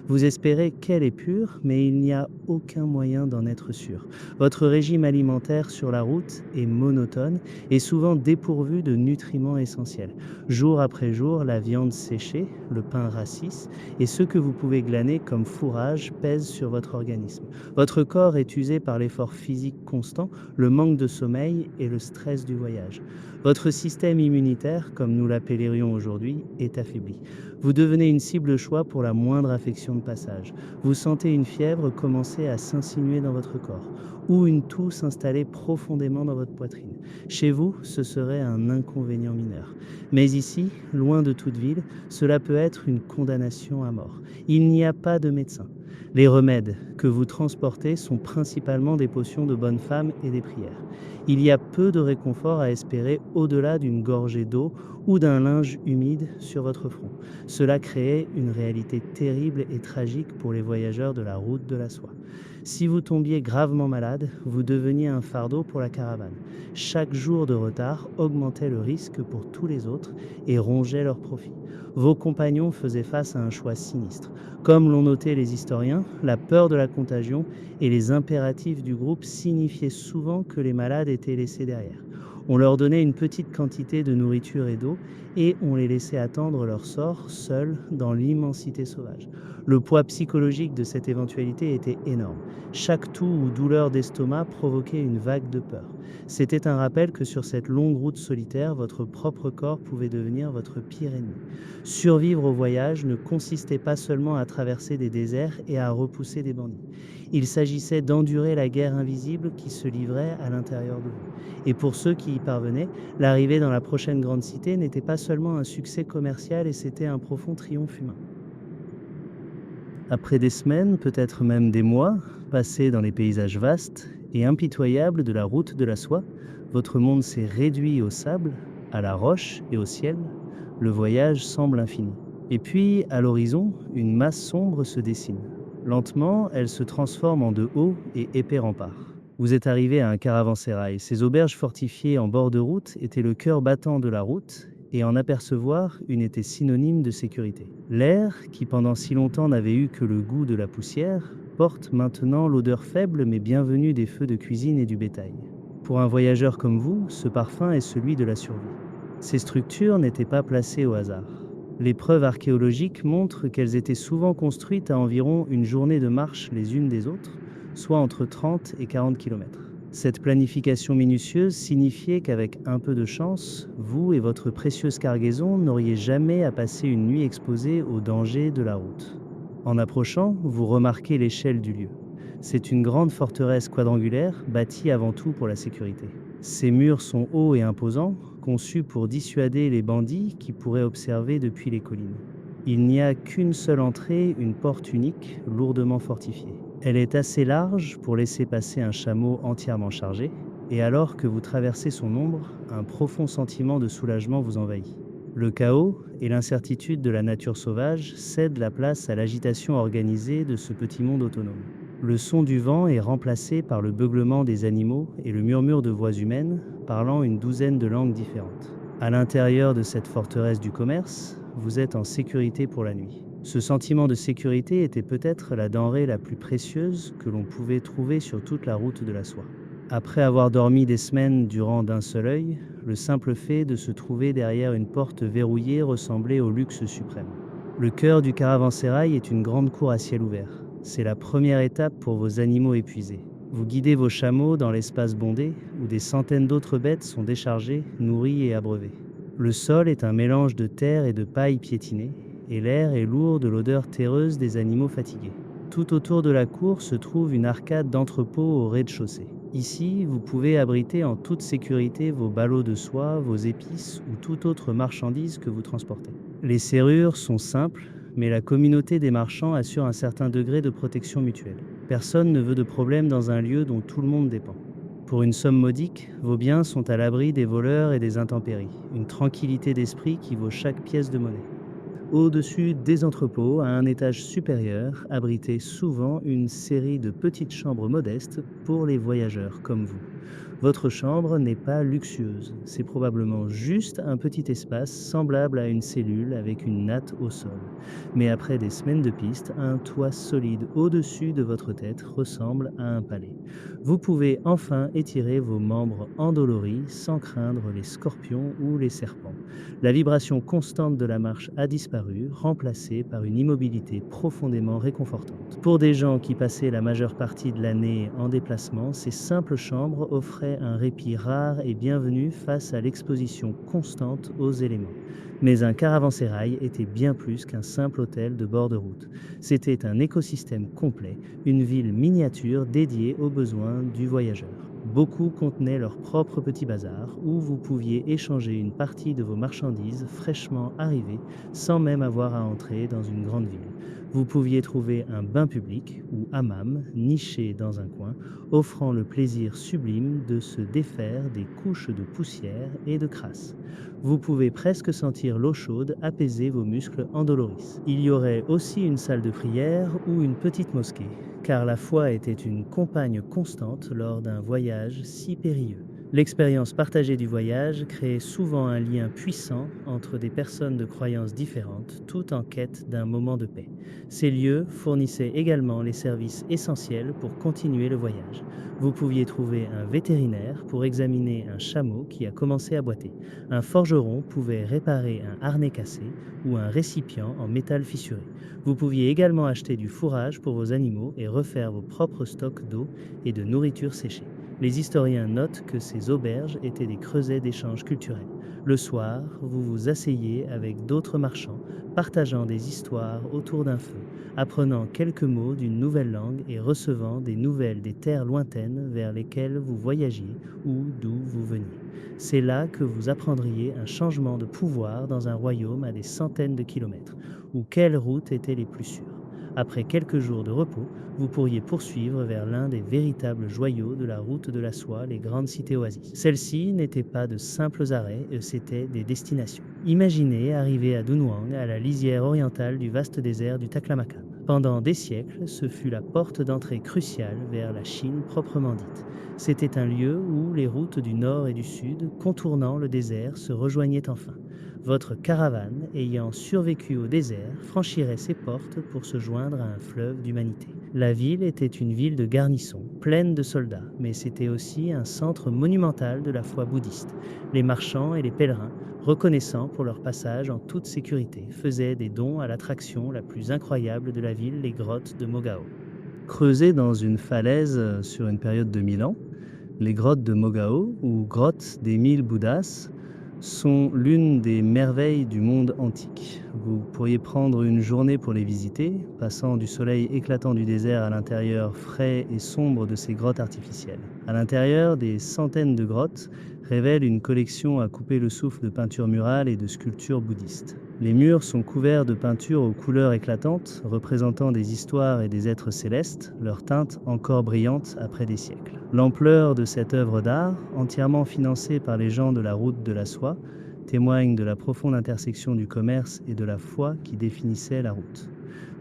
Vous espérez qu'elle est pure, mais il n'y a aucun moyen d'en être sûr. Votre régime alimentaire sur la route est monotone et souvent dépourvu de nutriments essentiels. Jour après jour, la viande séchée, le pain rassis et ce que vous pouvez glaner comme fourrage pèsent sur votre organisme. Votre corps est usé par l'effort physique constant, le manque de sommeil et le stress du voyage. Votre système immunitaire, comme nous l'appellerions aujourd'hui, est affaibli. Vous devenez une cible choix pour la moindre affection de passage. Vous sentez une fièvre commencer à s'insinuer dans votre corps ou une toux s'installer profondément dans votre poitrine. Chez vous, ce serait un inconvénient mineur. Mais ici, loin de toute ville, cela peut être une condamnation à mort. Il n'y a pas de médecin. Les remèdes que vous transportez sont principalement des potions de bonne femme et des prières. Il y a peu de réconfort à espérer au-delà d'une gorgée d'eau ou d'un linge humide sur votre front. Cela créait une réalité terrible et tragique pour les voyageurs de la route de la soie. Si vous tombiez gravement malade, vous deveniez un fardeau pour la caravane. Chaque jour de retard augmentait le risque pour tous les autres et rongeait leurs profits. Vos compagnons faisaient face à un choix sinistre. Comme l'ont noté les historiens, la peur de la contagion et les impératifs du groupe signifiaient souvent que les malades étaient laissés derrière. On leur donnait une petite quantité de nourriture et d'eau et on les laissait attendre leur sort seuls dans l'immensité sauvage. Le poids psychologique de cette éventualité était énorme. Chaque toux ou douleur d'estomac provoquait une vague de peur. C'était un rappel que sur cette longue route solitaire, votre propre corps pouvait devenir votre pire ennemi. Survivre au voyage ne consistait pas seulement à traverser des déserts et à repousser des bandits. Il s'agissait d'endurer la guerre invisible qui se livrait à l'intérieur de vous. Et pour ceux qui y parvenaient, l'arrivée dans la prochaine grande cité n'était pas seulement un succès commercial et c'était un profond triomphe humain. Après des semaines, peut-être même des mois, passés dans les paysages vastes et impitoyables de la route de la soie, votre monde s'est réduit au sable, à la roche et au ciel. Le voyage semble infini. Et puis, à l'horizon, une masse sombre se dessine. Lentement, elle se transforme en de hauts et épais remparts. Vous êtes arrivé à un caravansérail. Ces auberges fortifiées en bord de route étaient le cœur battant de la route, et en apercevoir une était synonyme de sécurité. L'air, qui pendant si longtemps n'avait eu que le goût de la poussière, porte maintenant l'odeur faible mais bienvenue des feux de cuisine et du bétail. Pour un voyageur comme vous, ce parfum est celui de la survie. Ces structures n'étaient pas placées au hasard. Les preuves archéologiques montrent qu'elles étaient souvent construites à environ une journée de marche les unes des autres, soit entre 30 et 40 km. Cette planification minutieuse signifiait qu'avec un peu de chance, vous et votre précieuse cargaison n'auriez jamais à passer une nuit exposée aux dangers de la route. En approchant, vous remarquez l'échelle du lieu. C'est une grande forteresse quadrangulaire, bâtie avant tout pour la sécurité. Ses murs sont hauts et imposants, conçus pour dissuader les bandits qui pourraient observer depuis les collines. Il n'y a qu'une seule entrée, une porte unique, lourdement fortifiée. Elle est assez large pour laisser passer un chameau entièrement chargé, et alors que vous traversez son ombre, un profond sentiment de soulagement vous envahit. Le chaos et l'incertitude de la nature sauvage cèdent la place à l'agitation organisée de ce petit monde autonome. Le son du vent est remplacé par le beuglement des animaux et le murmure de voix humaines parlant une douzaine de langues différentes. À l'intérieur de cette forteresse du commerce, vous êtes en sécurité pour la nuit. Ce sentiment de sécurité était peut-être la denrée la plus précieuse que l'on pouvait trouver sur toute la route de la soie. Après avoir dormi des semaines durant d'un seul œil, le simple fait de se trouver derrière une porte verrouillée ressemblait au luxe suprême. Le cœur du caravansérail est une grande cour à ciel ouvert. C'est la première étape pour vos animaux épuisés. Vous guidez vos chameaux dans l'espace bondé où des centaines d'autres bêtes sont déchargées, nourries et abreuvées. Le sol est un mélange de terre et de paille piétinée, et l'air est lourd de l'odeur terreuse des animaux fatigués. Tout autour de la cour se trouve une arcade d'entrepôt au rez-de-chaussée. Ici, vous pouvez abriter en toute sécurité vos ballots de soie, vos épices ou toute autre marchandise que vous transportez. Les serrures sont simples, mais la communauté des marchands assure un certain degré de protection mutuelle. Personne ne veut de problème dans un lieu dont tout le monde dépend. Pour une somme modique, vos biens sont à l'abri des voleurs et des intempéries, une tranquillité d'esprit qui vaut chaque pièce de monnaie. Au-dessus des entrepôts, à un étage supérieur, abritait souvent une série de petites chambres modestes pour les voyageurs comme vous. Votre chambre n'est pas luxueuse, c'est probablement juste un petit espace semblable à une cellule avec une natte au sol. Mais après des semaines de piste, un toit solide au-dessus de votre tête ressemble à un palais. Vous pouvez enfin étirer vos membres endoloris sans craindre les scorpions ou les serpents. La vibration constante de la marche a disparu, remplacée par une immobilité profondément réconfortante. Pour des gens qui passaient la majeure partie de l'année en déplacement, ces simples chambres offraient un répit rare et bienvenu face à l'exposition constante aux éléments. Mais un caravansérail était bien plus qu'un simple hôtel de bord de route. C'était un écosystème complet, une ville miniature dédiée aux besoins du voyageur. Beaucoup contenaient leur propre petit bazar où vous pouviez échanger une partie de vos marchandises fraîchement arrivées sans même avoir à entrer dans une grande ville. Vous pouviez trouver un bain public ou hammam niché dans un coin, offrant le plaisir sublime de se défaire des couches de poussière et de crasse. Vous pouvez presque sentir l'eau chaude apaiser vos muscles endoloris. Il y aurait aussi une salle de prière ou une petite mosquée, car la foi était une compagne constante lors d'un voyage si périlleux. L'expérience partagée du voyage créait souvent un lien puissant entre des personnes de croyances différentes, tout en quête d'un moment de paix. Ces lieux fournissaient également les services essentiels pour continuer le voyage. Vous pouviez trouver un vétérinaire pour examiner un chameau qui a commencé à boiter. Un forgeron pouvait réparer un harnais cassé ou un récipient en métal fissuré. Vous pouviez également acheter du fourrage pour vos animaux et refaire vos propres stocks d'eau et de nourriture séchée. Les historiens notent que ces auberges étaient des creusets d'échanges culturels. Le soir, vous vous asseyez avec d'autres marchands, partageant des histoires autour d'un feu, apprenant quelques mots d'une nouvelle langue et recevant des nouvelles des terres lointaines vers lesquelles vous voyagiez ou d'où vous veniez. C'est là que vous apprendriez un changement de pouvoir dans un royaume à des centaines de kilomètres, ou quelles routes étaient les plus sûres. Après quelques jours de repos, vous pourriez poursuivre vers l'un des véritables joyaux de la route de la soie, les grandes cités oasis. Celles-ci n'étaient pas de simples arrêts, c'étaient des destinations. Imaginez arriver à Dunhuang, à la lisière orientale du vaste désert du Taklamakan. Pendant des siècles, ce fut la porte d'entrée cruciale vers la Chine proprement dite. C'était un lieu où les routes du nord et du sud, contournant le désert, se rejoignaient enfin. Votre caravane, ayant survécu au désert, franchirait ses portes pour se joindre à un fleuve d'humanité. La ville était une ville de garnison, pleine de soldats, mais c'était aussi un centre monumental de la foi bouddhiste. Les marchands et les pèlerins, reconnaissants pour leur passage en toute sécurité, faisaient des dons à l'attraction la plus incroyable de la ville, les grottes de Mogao. Creusées dans une falaise sur une période de 1000 ans, les grottes de Mogao, ou grottes des 1000 Bouddhas, sont l'une des merveilles du monde antique. Vous pourriez prendre une journée pour les visiter, passant du soleil éclatant du désert à l'intérieur frais et sombre de ces grottes artificielles. À l'intérieur, des centaines de grottes révèlent une collection à couper le souffle de peintures murales et de sculptures bouddhistes. Les murs sont couverts de peintures aux couleurs éclatantes, représentant des histoires et des êtres célestes, leurs teintes encore brillantes après des siècles. L'ampleur de cette œuvre d'art, entièrement financée par les gens de la route de la soie, témoigne de la profonde intersection du commerce et de la foi qui définissait la route.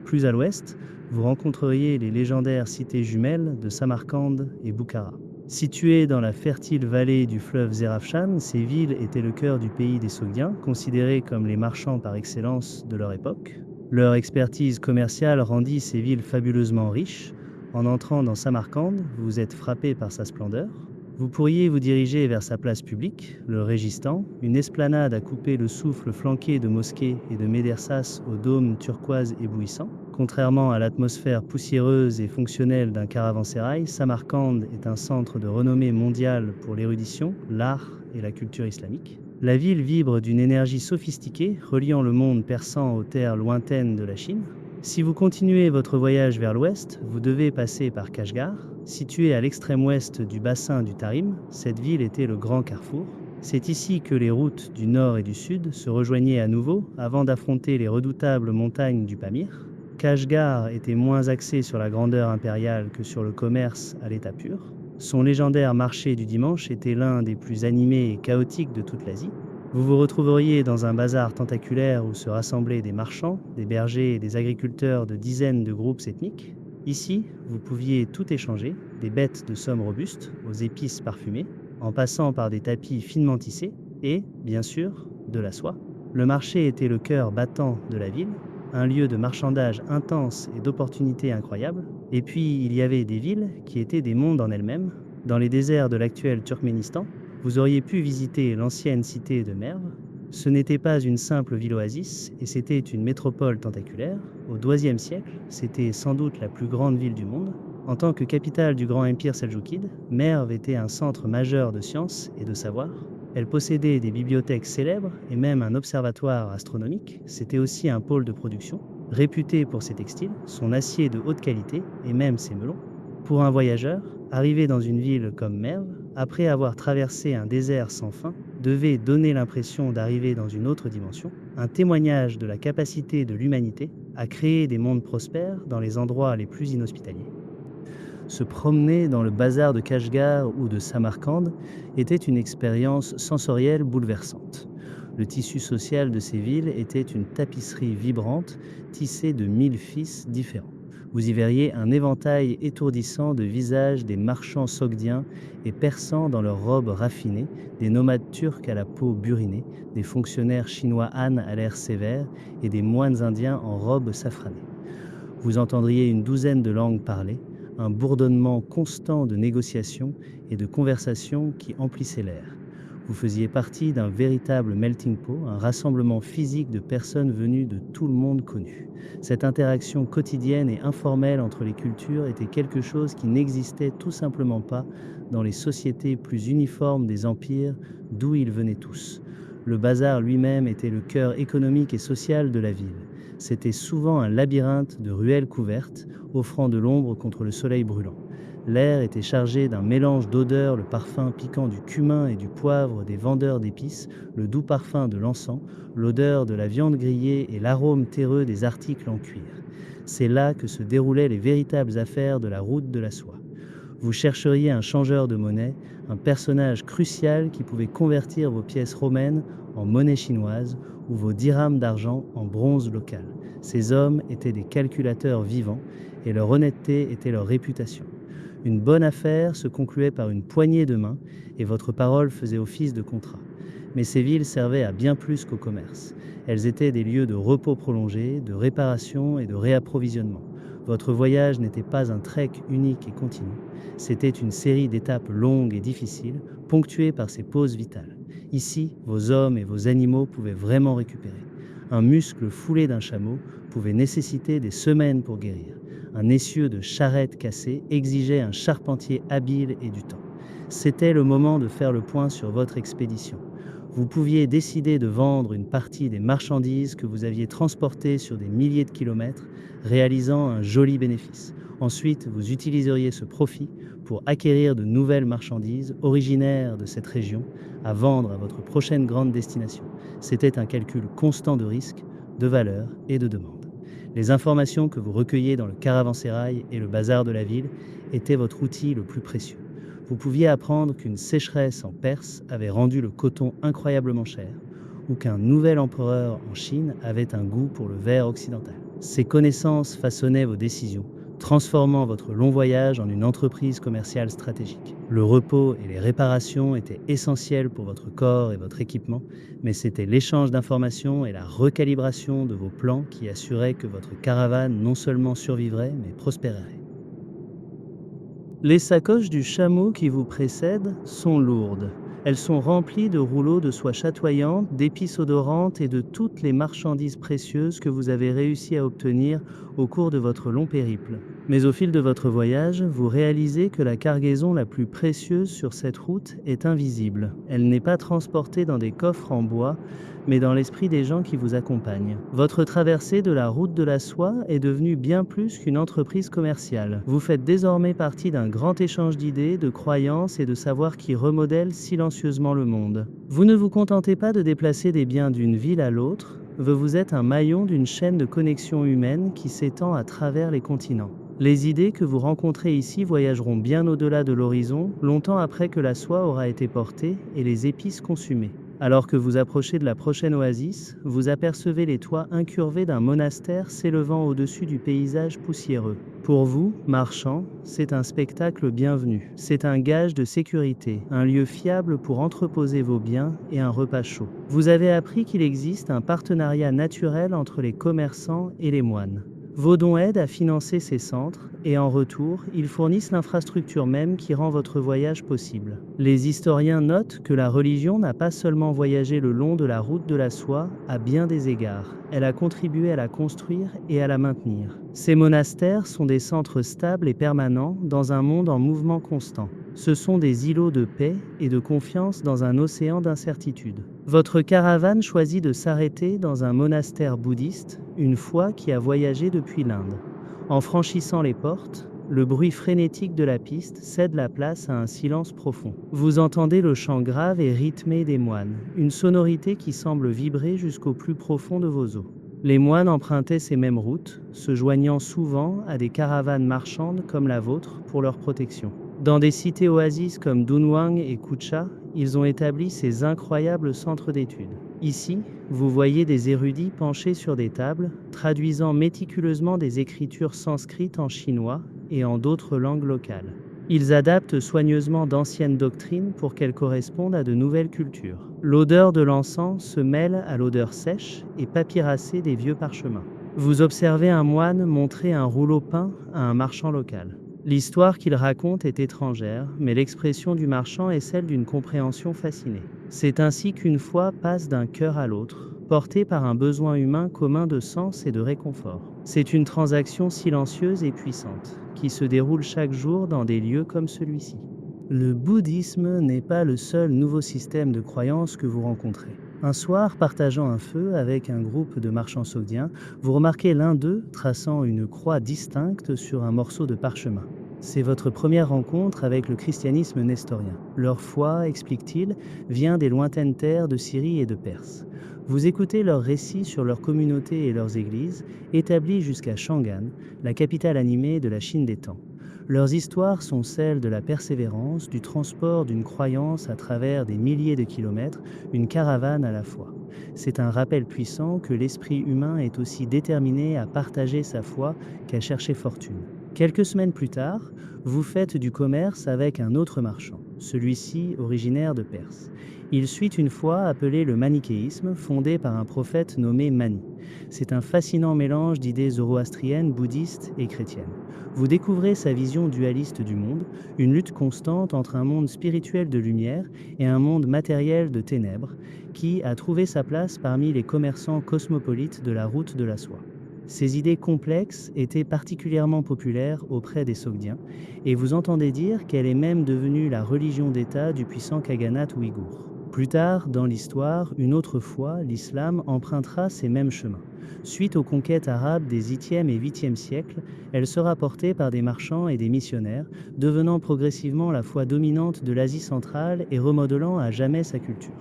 Plus à l'ouest, vous rencontreriez les légendaires cités jumelles de Samarcande et Bukhara. Situées dans la fertile vallée du fleuve Zerafshan, ces villes étaient le cœur du pays des Sogdiens, considérés comme les marchands par excellence de leur époque. Leur expertise commerciale rendit ces villes fabuleusement riches. En entrant dans Samarcande, vous êtes frappé par sa splendeur. Vous pourriez vous diriger vers sa place publique, le Régistan, une esplanade à couper le souffle flanquée de mosquées et de médersas aux dômes turquoise éblouissants. Contrairement à l'atmosphère poussiéreuse et fonctionnelle d'un caravansérail, Samarcande est un centre de renommée mondiale pour l'érudition, l'art et la culture islamique. La ville vibre d'une énergie sophistiquée, reliant le monde persan aux terres lointaines de la Chine. Si vous continuez votre voyage vers l'ouest, vous devez passer par Kashgar. Située à l'extrême ouest du bassin du Tarim, cette ville était le grand carrefour. C'est ici que les routes du nord et du sud se rejoignaient à nouveau avant d'affronter les redoutables montagnes du Pamir. Kashgar était moins axé sur la grandeur impériale que sur le commerce à l'état pur. Son légendaire marché du dimanche était l'un des plus animés et chaotiques de toute l'Asie. Vous vous retrouveriez dans un bazar tentaculaire où se rassemblaient des marchands, des bergers et des agriculteurs de dizaines de groupes ethniques. Ici, vous pouviez tout échanger, des bêtes de somme robustes aux épices parfumées, en passant par des tapis finement tissés et, bien sûr, de la soie. Le marché était le cœur battant de la ville, un lieu de marchandage intense et d'opportunités incroyables. Et puis, il y avait des villes qui étaient des mondes en elles-mêmes. Dans les déserts de l'actuel Turkménistan, vous auriez pu visiter l'ancienne cité de Merv. Ce n'était pas une simple ville-oasis, et c'était une métropole tentaculaire. Au XIIe siècle, c'était sans doute la plus grande ville du monde. En tant que capitale du grand empire seljoukide, Merv était un centre majeur de sciences et de savoir. Elle possédait des bibliothèques célèbres et même un observatoire astronomique. C'était aussi un pôle de production, réputé pour ses textiles, son acier de haute qualité et même ses melons. Pour un voyageur, arriver dans une ville comme Merv, après avoir traversé un désert sans fin, devait donner l'impression d'arriver dans une autre dimension, un témoignage de la capacité de l'humanité à créer des mondes prospères dans les endroits les plus inhospitaliers. Se promener dans le bazar de Kashgar ou de Samarcande était une expérience sensorielle bouleversante. Le tissu social de ces villes était une tapisserie vibrante tissée de 1000 fils différents. Vous y verriez un éventail étourdissant de visages des marchands sogdiens et persans dans leurs robes raffinées, des nomades turcs à la peau burinée, des fonctionnaires chinois Han à l'air sévère et des moines indiens en robes safranées. Vous entendriez une douzaine de langues parlées, un bourdonnement constant de négociations et de conversations qui emplissait l'air. Vous faisiez partie d'un véritable melting pot, un rassemblement physique de personnes venues de tout le monde connu. Cette interaction quotidienne et informelle entre les cultures était quelque chose qui n'existait tout simplement pas dans les sociétés plus uniformes des empires d'où ils venaient tous. Le bazar lui-même était le cœur économique et social de la ville. C'était souvent un labyrinthe de ruelles couvertes, offrant de l'ombre contre le soleil brûlant. L'air était chargé d'un mélange d'odeurs, le parfum piquant du cumin et du poivre des vendeurs d'épices, le doux parfum de l'encens, l'odeur de la viande grillée et l'arôme terreux des articles en cuir. C'est là que se déroulaient les véritables affaires de la route de la soie. Vous chercheriez un changeur de monnaie, un personnage crucial qui pouvait convertir vos pièces romaines en monnaie chinoise ou vos dirhams d'argent en bronze local. Ces hommes étaient des calculateurs vivants et leur honnêteté était leur réputation. Une bonne affaire se concluait par une poignée de main et votre parole faisait office de contrat. Mais ces villes servaient à bien plus qu'au commerce. Elles étaient des lieux de repos prolongé, de réparation et de réapprovisionnement. Votre voyage n'était pas un trek unique et continu. C'était une série d'étapes longues et difficiles, ponctuées par ces pauses vitales. Ici, vos hommes et vos animaux pouvaient vraiment récupérer. Un muscle foulé d'un chameau pouvait nécessiter des semaines pour guérir. Un essieu de charrette cassée exigeait un charpentier habile et du temps. C'était le moment de faire le point sur votre expédition. Vous pouviez décider de vendre une partie des marchandises que vous aviez transportées sur des milliers de kilomètres, réalisant un joli bénéfice. Ensuite, vous utiliseriez ce profit pour acquérir de nouvelles marchandises originaires de cette région à vendre à votre prochaine grande destination. C'était un calcul constant de risque, de valeur et de demande. Les informations que vous recueilliez dans le caravansérail et le bazar de la ville étaient votre outil le plus précieux. Vous pouviez apprendre qu'une sécheresse en Perse avait rendu le coton incroyablement cher, ou qu'un nouvel empereur en Chine avait un goût pour le verre occidental. Ces connaissances façonnaient vos décisions, transformant votre long voyage en une entreprise commerciale stratégique. Le repos et les réparations étaient essentiels pour votre corps et votre équipement, mais c'était l'échange d'informations et la recalibration de vos plans qui assuraient que votre caravane non seulement survivrait, mais prospérerait. Les sacoches du chameau qui vous précèdent sont lourdes. Elles sont remplies de rouleaux de soie chatoyante, d'épices odorantes et de toutes les marchandises précieuses que vous avez réussi à obtenir au cours de votre long périple. Mais au fil de votre voyage, vous réalisez que la cargaison la plus précieuse sur cette route est invisible. Elle n'est pas transportée dans des coffres en bois, mais dans l'esprit des gens qui vous accompagnent. Votre traversée de la route de la soie est devenue bien plus qu'une entreprise commerciale. Vous faites désormais partie d'un grand échange d'idées, de croyances et de savoirs qui remodèlent silencieusement le monde. Vous ne vous contentez pas de déplacer des biens d'une ville à l'autre, vous êtes un maillon d'une chaîne de connexion humaine qui s'étend à travers les continents. Les idées que vous rencontrez ici voyageront bien au-delà de l'horizon, longtemps après que la soie aura été portée et les épices consumées. Alors que vous approchez de la prochaine oasis, vous apercevez les toits incurvés d'un monastère s'élevant au-dessus du paysage poussiéreux. Pour vous, marchands, c'est un spectacle bienvenu. C'est un gage de sécurité, un lieu fiable pour entreposer vos biens et un repas chaud. Vous avez appris qu'il existe un partenariat naturel entre les commerçants et les moines. Vos dons aident à financer ces centres et en retour, ils fournissent l'infrastructure même qui rend votre voyage possible. Les historiens notent que la religion n'a pas seulement voyagé le long de la route de la soie à bien des égards, elle a contribué à la construire et à la maintenir. Ces monastères sont des centres stables et permanents dans un monde en mouvement constant. Ce sont des îlots de paix et de confiance dans un océan d'incertitude. Votre caravane choisit de s'arrêter dans un monastère bouddhiste, une foi qui a voyagé depuis l'Inde. En franchissant les portes, le bruit frénétique de la piste cède la place à un silence profond. Vous entendez le chant grave et rythmé des moines, une sonorité qui semble vibrer jusqu'au plus profond de vos os. Les moines empruntaient ces mêmes routes, se joignant souvent à des caravanes marchandes comme la vôtre pour leur protection. Dans des cités oasis comme Dunhuang et Kucha, ils ont établi ces incroyables centres d'études. Ici, vous voyez des érudits penchés sur des tables, traduisant méticuleusement des écritures sanskrites en chinois et en d'autres langues locales. Ils adaptent soigneusement d'anciennes doctrines pour qu'elles correspondent à de nouvelles cultures. L'odeur de l'encens se mêle à l'odeur sèche et papyracée des vieux parchemins. Vous observez un moine montrer un rouleau peint à un marchand local. L'histoire qu'il raconte est étrangère, mais l'expression du marchand est celle d'une compréhension fascinée. C'est ainsi qu'une foi passe d'un cœur à l'autre, portée par un besoin humain commun de sens et de réconfort. C'est une transaction silencieuse et puissante, qui se déroule chaque jour dans des lieux comme celui-ci. Le bouddhisme n'est pas le seul nouveau système de croyance que vous rencontrez. Un soir, partageant un feu avec un groupe de marchands sogdiens, vous remarquez l'un d'eux traçant une croix distincte sur un morceau de parchemin. C'est votre première rencontre avec le christianisme nestorien. Leur foi, explique-t-il, vient des lointaines terres de Syrie et de Perse. Vous écoutez leurs récits sur leurs communautés et leurs églises, établies jusqu'à Chang'an, la capitale animée de la Chine des temps. Leurs histoires sont celles de la persévérance, du transport d'une croyance à travers des milliers de kilomètres, une caravane à la fois. C'est un rappel puissant que l'esprit humain est aussi déterminé à partager sa foi qu'à chercher fortune. Quelques semaines plus tard, vous faites du commerce avec un autre marchand, celui-ci originaire de Perse. Il suit une foi appelée le manichéisme, fondé par un prophète nommé Mani. C'est un fascinant mélange d'idées zoroastriennes, bouddhistes et chrétiennes. Vous découvrez sa vision dualiste du monde, une lutte constante entre un monde spirituel de lumière et un monde matériel de ténèbres, qui a trouvé sa place parmi les commerçants cosmopolites de la route de la soie. Ces idées complexes étaient particulièrement populaires auprès des Sogdiens, et vous entendez dire qu'elle est même devenue la religion d'État du puissant Khaganat ouïghour. Plus tard, dans l'histoire, une autre fois, l'islam empruntera ces mêmes chemins. Suite aux conquêtes arabes des 8e et 8e siècles, elle sera portée par des marchands et des missionnaires, devenant progressivement la foi dominante de l'Asie centrale et remodelant à jamais sa culture.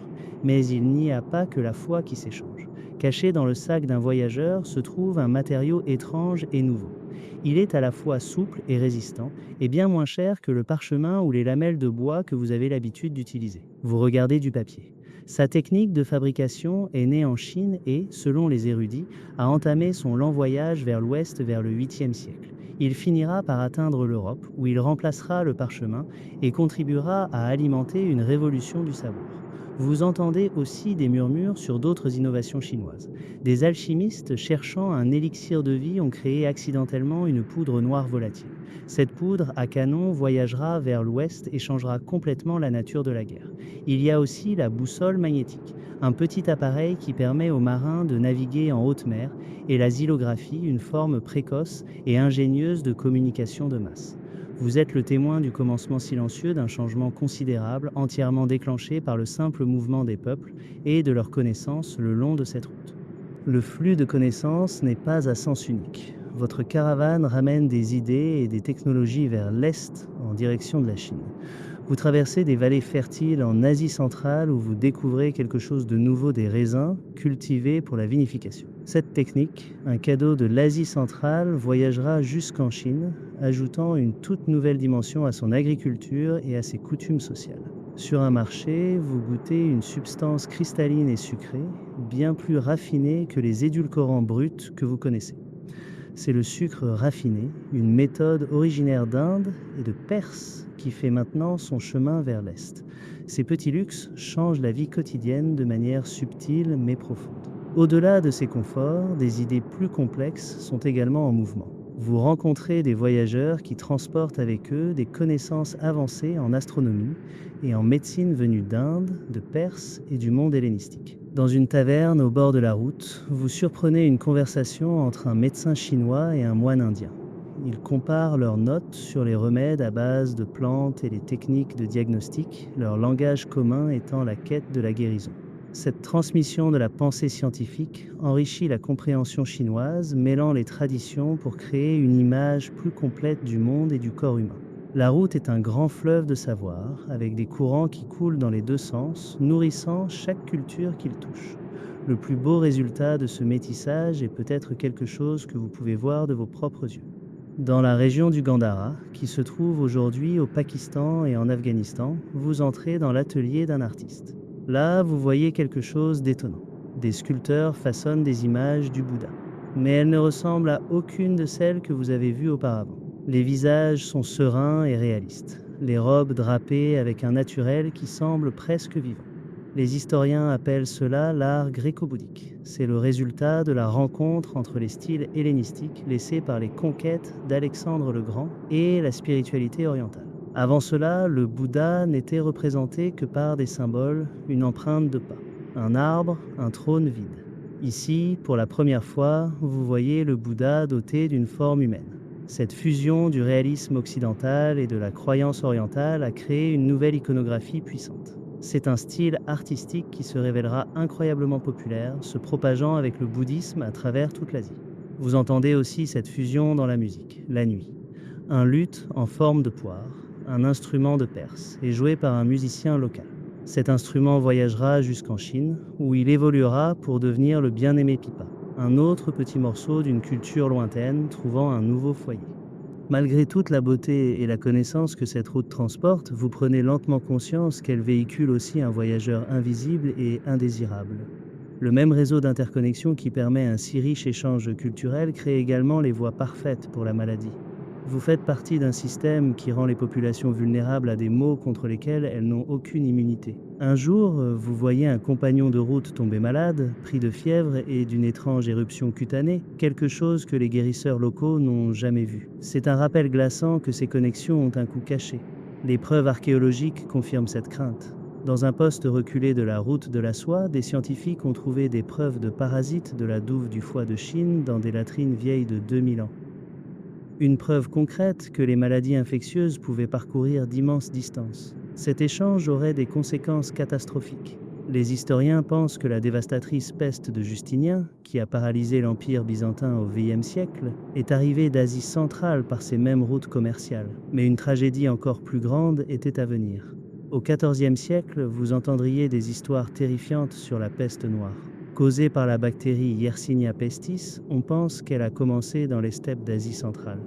Mais il n'y a pas que la foi qui s'échange. Caché dans le sac d'un voyageur se trouve un matériau étrange et nouveau. Il est à la fois souple et résistant, et bien moins cher que le parchemin ou les lamelles de bois que vous avez l'habitude d'utiliser. Vous regardez du papier. Sa technique de fabrication est née en Chine et, selon les érudits, a entamé son lent voyage vers l'ouest vers le 8e siècle. Il finira par atteindre l'Europe, où il remplacera le parchemin et contribuera à alimenter une révolution du savoir. Vous entendez aussi des murmures sur d'autres innovations chinoises. Des alchimistes cherchant un élixir de vie ont créé accidentellement une poudre noire volatile. Cette poudre à canon voyagera vers l'ouest et changera complètement la nature de la guerre. Il y a aussi la boussole magnétique, un petit appareil qui permet aux marins de naviguer en haute mer, et la xylographie, une forme précoce et ingénieuse de communication de masse. Vous êtes le témoin du commencement silencieux d'un changement considérable, entièrement déclenché par le simple mouvement des peuples et de leurs connaissances le long de cette route. Le flux de connaissances n'est pas à sens unique. Votre caravane ramène des idées et des technologies vers l'est en direction de la Chine. Vous traversez des vallées fertiles en Asie centrale où vous découvrez quelque chose de nouveau, des raisins cultivés pour la vinification. Cette technique, un cadeau de l'Asie centrale, voyagera jusqu'en Chine, ajoutant une toute nouvelle dimension à son agriculture et à ses coutumes sociales. Sur un marché, vous goûtez une substance cristalline et sucrée, bien plus raffinée que les édulcorants bruts que vous connaissez. C'est le sucre raffiné, une méthode originaire d'Inde et de Perse qui fait maintenant son chemin vers l'Est. Ces petits luxes changent la vie quotidienne de manière subtile mais profonde. Au-delà de ces conforts, des idées plus complexes sont également en mouvement. Vous rencontrez des voyageurs qui transportent avec eux des connaissances avancées en astronomie et en médecine venues d'Inde, de Perse et du monde hellénistique. Dans une taverne au bord de la route, vous surprenez une conversation entre un médecin chinois et un moine indien. Ils comparent leurs notes sur les remèdes à base de plantes et les techniques de diagnostic, leur langage commun étant la quête de la guérison. Cette transmission de la pensée scientifique enrichit la compréhension chinoise, mêlant les traditions pour créer une image plus complète du monde et du corps humain. La route est un grand fleuve de savoir, avec des courants qui coulent dans les deux sens, nourrissant chaque culture qu'il touche. Le plus beau résultat de ce métissage est peut-être quelque chose que vous pouvez voir de vos propres yeux. Dans la région du Gandhara, qui se trouve aujourd'hui au Pakistan et en Afghanistan, vous entrez dans l'atelier d'un artiste. Là, vous voyez quelque chose d'étonnant. Des sculpteurs façonnent des images du Bouddha. Mais elles ne ressemblent à aucune de celles que vous avez vues auparavant. Les visages sont sereins et réalistes, les robes drapées avec un naturel qui semble presque vivant. Les historiens appellent cela l'art gréco-bouddhique. C'est le résultat de la rencontre entre les styles hellénistiques laissés par les conquêtes d'Alexandre le Grand et la spiritualité orientale. Avant cela, le Bouddha n'était représenté que par des symboles, une empreinte de pas, un arbre, un trône vide. Ici, pour la première fois, vous voyez le Bouddha doté d'une forme humaine. Cette fusion du réalisme occidental et de la croyance orientale a créé une nouvelle iconographie puissante. C'est un style artistique qui se révélera incroyablement populaire, se propageant avec le bouddhisme à travers toute l'Asie. Vous entendez aussi cette fusion dans la musique, la nuit. Un luth en forme de poire, un instrument de Perse, est joué par un musicien local. Cet instrument voyagera jusqu'en Chine, où il évoluera pour devenir le bien-aimé pipa, un autre petit morceau d'une culture lointaine trouvant un nouveau foyer. Malgré toute la beauté et la connaissance que cette route transporte, vous prenez lentement conscience qu'elle véhicule aussi un voyageur invisible et indésirable. Le même réseau d'interconnexion qui permet un si riche échange culturel crée également les voies parfaites pour la maladie. Vous faites partie d'un système qui rend les populations vulnérables à des maux contre lesquels elles n'ont aucune immunité. Un jour, vous voyez un compagnon de route tomber malade, pris de fièvre et d'une étrange éruption cutanée, quelque chose que les guérisseurs locaux n'ont jamais vu. C'est un rappel glaçant que ces connexions ont un coût caché. Les preuves archéologiques confirment cette crainte. Dans un poste reculé de la route de la soie, des scientifiques ont trouvé des preuves de parasites de la douve du foie de Chine dans des latrines vieilles de 2000 ans. Une preuve concrète que les maladies infectieuses pouvaient parcourir d'immenses distances. Cet échange aurait des conséquences catastrophiques. Les historiens pensent que la dévastatrice peste de Justinien, qui a paralysé l'Empire byzantin au XIe siècle, est arrivée d'Asie centrale par ces mêmes routes commerciales. Mais une tragédie encore plus grande était à venir. Au XIVe siècle, vous entendriez des histoires terrifiantes sur la peste noire. Causée par la bactérie Yersinia pestis, on pense qu'elle a commencé dans les steppes d'Asie centrale.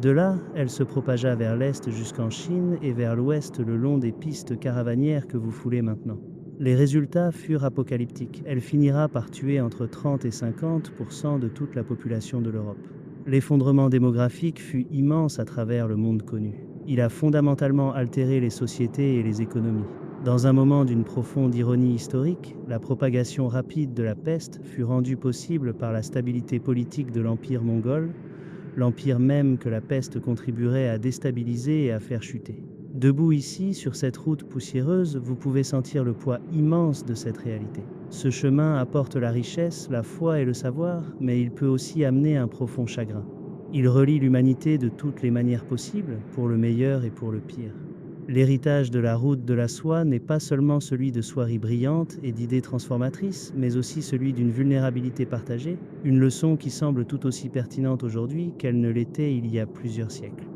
De là, elle se propagea vers l'est jusqu'en Chine et vers l'ouest le long des pistes caravanières que vous foulez maintenant. Les résultats furent apocalyptiques. Elle finira par tuer entre 30 et 50% de toute la population de l'Europe. L'effondrement démographique fut immense à travers le monde connu. Il a fondamentalement altéré les sociétés et les économies. Dans un moment d'une profonde ironie historique, la propagation rapide de la peste fut rendue possible par la stabilité politique de l'Empire mongol, l'empire même que la peste contribuerait à déstabiliser et à faire chuter. Debout ici, sur cette route poussiéreuse, vous pouvez sentir le poids immense de cette réalité. Ce chemin apporte la richesse, la foi et le savoir, mais il peut aussi amener un profond chagrin. Il relie l'humanité de toutes les manières possibles, pour le meilleur et pour le pire. L'héritage de la route de la soie n'est pas seulement celui de soieries brillantes et d'idées transformatrices, mais aussi celui d'une vulnérabilité partagée, une leçon qui semble tout aussi pertinente aujourd'hui qu'elle ne l'était il y a plusieurs siècles.